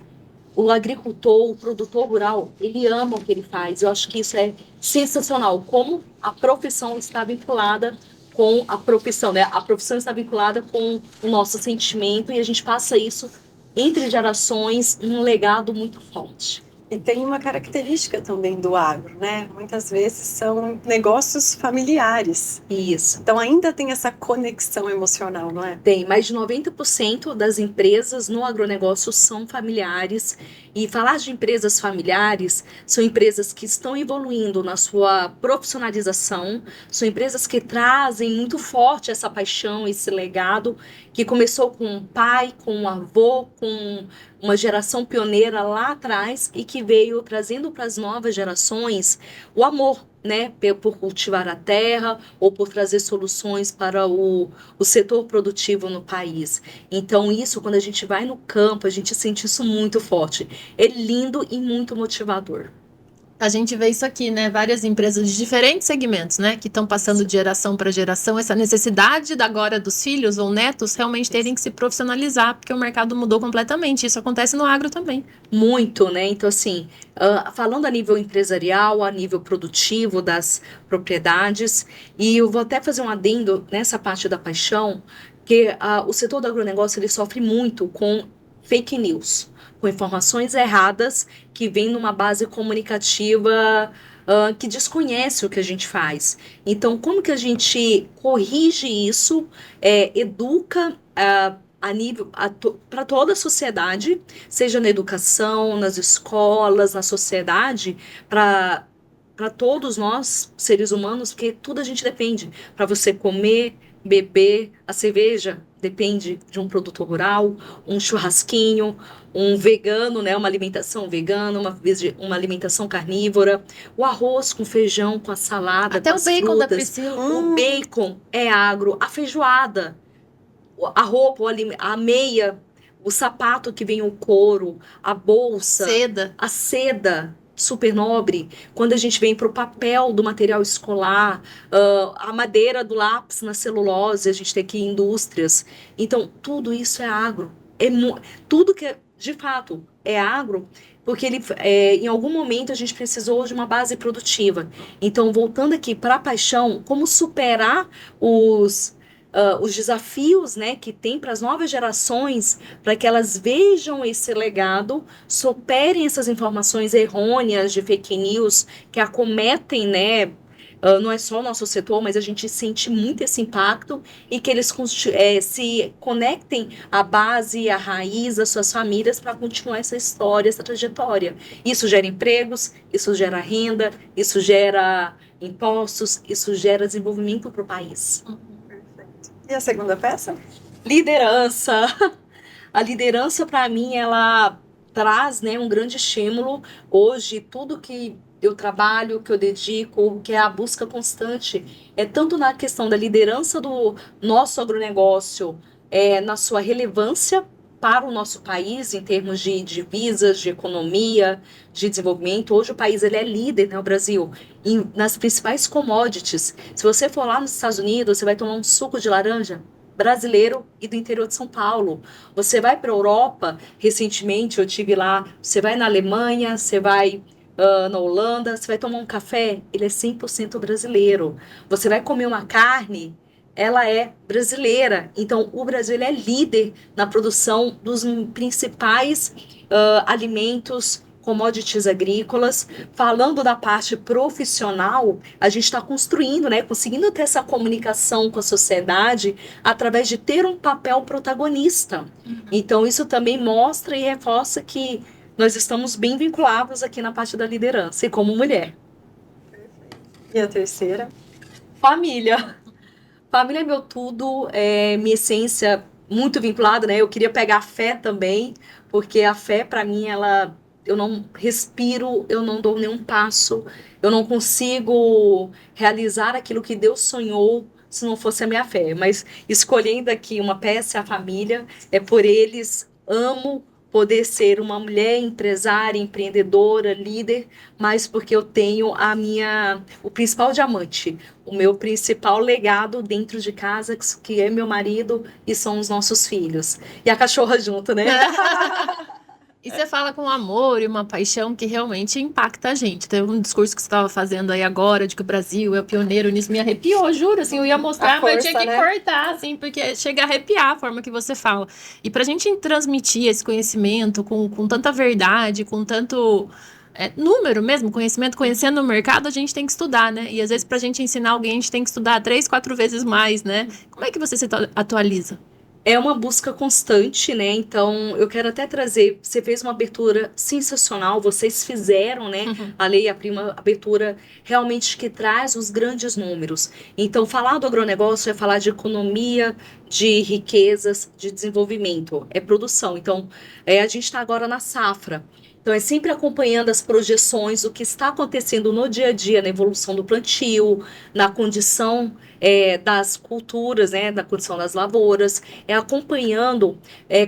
O agricultor, o produtor rural, ele ama o que ele faz. Eu acho que isso é sensacional, como a profissão está vinculada com a profissão, né? A profissão está vinculada com o nosso sentimento e a gente passa isso entre gerações em um legado muito forte. E tem uma característica também do agro, né? Muitas vezes são negócios familiares. Isso. Então ainda tem essa conexão emocional, não é? Tem, mais de 90% das empresas no agronegócio são familiares. E falar de empresas familiares, são empresas que estão evoluindo na sua profissionalização, são empresas que trazem muito forte essa paixão, esse legado, que começou com um pai, com um avô, com uma geração pioneira lá atrás e que veio trazendo para as novas gerações o amor né, por cultivar a terra ou por trazer soluções para o setor produtivo no país. Então, isso, quando a gente vai no campo, a gente sente isso muito forte. É lindo e muito motivador. A gente vê isso aqui, né? Várias empresas de diferentes segmentos, né? Que estão passando de geração para geração, essa necessidade da agora dos filhos ou netos realmente terem que se profissionalizar, porque o mercado mudou completamente. Isso acontece no agro também. Muito, né? Então, assim, falando a nível empresarial, a nível produtivo das propriedades, e eu vou até fazer um adendo nessa parte da paixão, que o setor do agronegócio ele sofre muito com fake news, com informações erradas que vêm numa base comunicativa que desconhece o que a gente faz. Então, como que a gente corrige isso, educa a nível para toda a sociedade, seja na educação, nas escolas, na sociedade, para todos nós, seres humanos, porque tudo a gente depende. Para você comer, beber, a cerveja depende de um produto rural, um churrasquinho, um vegano, né, uma alimentação vegana, uma alimentação carnívora, o arroz com feijão, com a salada, Até com o as bacon da frutas. Priscila. O bacon é agro, a feijoada, a roupa, a meia, o sapato que vem o couro, a bolsa, Seda. a seda super nobre. Quando a gente vem para o papel do material escolar, a madeira do lápis na celulose, a gente tem aqui indústrias. Então, tudo isso é agro. Tudo que de fato é agro, porque em algum momento a gente precisou de uma base produtiva. Então, voltando aqui para a paixão, como superar os desafios, né, que tem para as novas gerações, para que elas vejam esse legado, superem essas informações errôneas de fake news que acometem, né, não é só o nosso setor, mas a gente sente muito esse impacto e que eles se conectem à base, à raiz das suas famílias para continuar essa história, essa trajetória. Isso gera empregos, isso gera renda, isso gera impostos, isso gera desenvolvimento para o país. E a segunda peça? Liderança. A liderança, para mim, ela traz, né, um grande estímulo. Hoje, tudo que eu trabalho, que eu dedico, que é a busca constante, é tanto na questão da liderança do nosso agronegócio, na sua relevância para o nosso país, em termos de divisas, de economia, de desenvolvimento. Hoje o país ele é líder, né, o Brasil, nas principais commodities. Se você for lá nos Estados Unidos, você vai tomar um suco de laranja brasileiro e do interior de São Paulo. Você vai para a Europa, recentemente eu tive lá, você vai na Alemanha, você vai na Holanda, você vai tomar um café, ele é 100% brasileiro. Você vai comer uma carne, ela é brasileira. Então, o Brasil ele é líder na produção dos principais alimentos, commodities agrícolas. Falando da parte profissional, a gente está construindo, né, conseguindo ter essa comunicação com a sociedade através de ter um papel protagonista. Então, isso também mostra e reforça que nós estamos bem vinculados aqui na parte da liderança e como mulher. E a terceira? Família. Família é meu tudo, é minha essência muito vinculada, né? Eu queria pegar a fé também, porque a fé, para mim, eu não respiro, eu não dou nenhum passo, eu não consigo realizar aquilo que Deus sonhou se não fosse a minha fé. Mas escolhendo aqui uma peça, a família, é por eles, amo poder ser uma mulher empresária, empreendedora, líder, mas porque eu tenho o principal diamante, o meu principal legado dentro de casa, que é meu marido e são os nossos filhos. E a cachorra junto, né? E você fala com amor e uma paixão que realmente impacta a gente. Tem um discurso que você estava fazendo aí agora, de que o Brasil é o pioneiro nisso, me arrepiou, juro, assim, eu ia mostrar, mas eu tinha que cortar, assim, porque chega a arrepiar a forma que você fala. E pra gente transmitir esse conhecimento com tanta verdade, com tanto número mesmo, conhecimento, conhecendo o mercado, a gente tem que estudar, né? E às vezes pra gente ensinar alguém, a gente tem que estudar 3, 4 vezes mais, né? Como é que você se atualiza? É uma busca constante, né? Então, eu quero até trazer. Você fez uma abertura sensacional, vocês fizeram, né? A lei, a prima abertura, realmente que traz os grandes números. Então, falar do agronegócio é falar de economia, de riquezas, de desenvolvimento, é produção. Então, a gente está agora na safra. Então, é sempre acompanhando as projeções, o que está acontecendo no dia a dia, na evolução do plantio, na condição das culturas, né, da condição das lavouras, acompanhando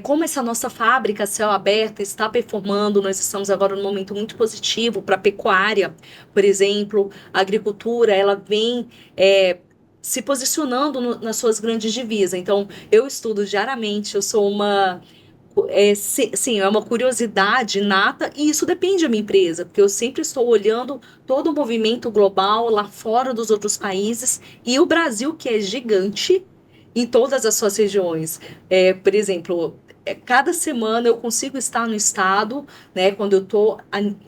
como essa nossa fábrica a céu aberto está performando. Nós estamos agora num momento muito positivo para a pecuária, por exemplo, a agricultura, ela vem se posicionando nas suas grandes divisas. Então, eu estudo diariamente, eu sou uma... sim, é uma curiosidade nata, e isso depende da minha empresa, porque eu sempre estou olhando todo o movimento global lá fora dos outros países, e o Brasil, que é gigante em todas as suas regiões. Por exemplo, cada semana eu consigo estar no estado, né, quando eu estou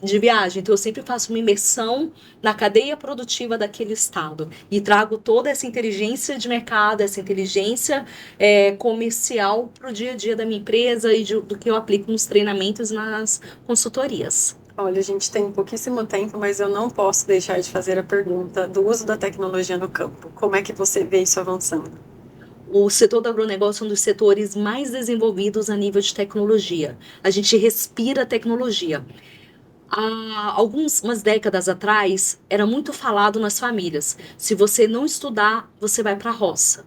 de viagem, então eu sempre faço uma imersão na cadeia produtiva daquele estado e trago toda essa inteligência de mercado, essa inteligência comercial para o dia a dia da minha empresa e do que eu aplico nos treinamentos e nas consultorias. Olha, a gente tem pouquíssimo tempo, mas eu não posso deixar de fazer a pergunta do uso da tecnologia no campo. Como é que você vê isso avançando? O setor do agronegócio é um dos setores mais desenvolvidos a nível de tecnologia. A gente respira tecnologia. Há umas décadas atrás, era muito falado nas famílias: se você não estudar, você vai para a roça.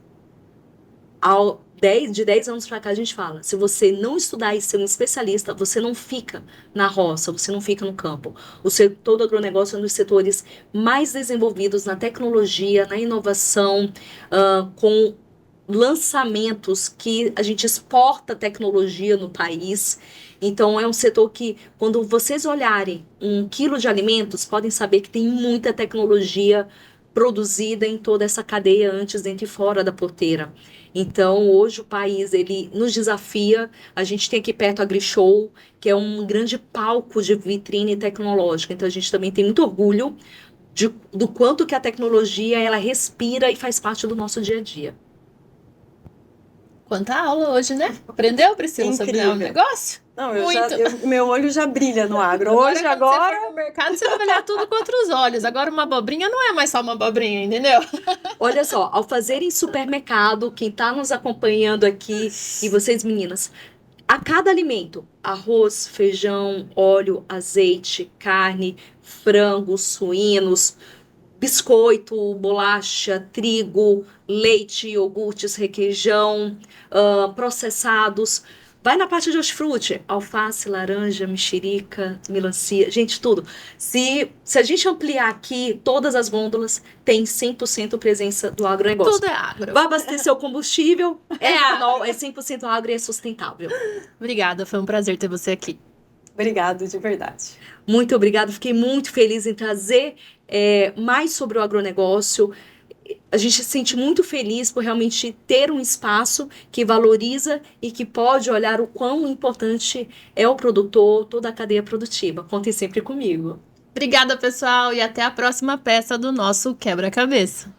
De 10 anos para cá, a gente fala: se você não estudar e ser um especialista, você não fica na roça, você não fica no campo. O setor do agronegócio é um dos setores mais desenvolvidos na tecnologia, na inovação, com lançamentos que a gente exporta tecnologia no país. Então, é um setor que, quando vocês olharem 1 quilo de alimentos, podem saber que tem muita tecnologia produzida em toda essa cadeia, antes, dentro e fora da porteira. Então, hoje o país, ele nos desafia. A gente tem aqui perto a AgriShow, que é um grande palco de vitrine tecnológica. Então, a gente também tem muito orgulho do quanto que a tecnologia, ela respira e faz parte do nosso dia a dia. Quanta aula hoje, né? Aprendeu, Priscila, sobre o negócio? Não, meu olho já brilha no agro. Hoje, Quando você for no mercado, você vai olhar tudo com outros olhos. Agora, uma abobrinha não é mais só uma abobrinha, entendeu? Olha só, ao fazer em supermercado, quem está nos acompanhando aqui, e vocês, meninas, a cada alimento: arroz, feijão, óleo, azeite, carne, frango, suínos, biscoito, bolacha, trigo, leite, iogurtes, requeijão, processados. Vai na parte de hortifruti: alface, laranja, mexerica, melancia, gente, tudo. Se a gente ampliar aqui, todas as gôndolas tem 100% presença do agronegócio. Tudo é agro. Vai abastecer o combustível, é 100% agro e é sustentável. Obrigada, foi um prazer ter você aqui. Obrigado, de verdade. Muito obrigada, fiquei muito feliz em trazer mais sobre o agronegócio. A gente se sente muito feliz por realmente ter um espaço que valoriza e que pode olhar o quão importante é o produtor, toda a cadeia produtiva. Contem sempre comigo. Obrigada, pessoal, e até a próxima peça do nosso quebra-cabeça.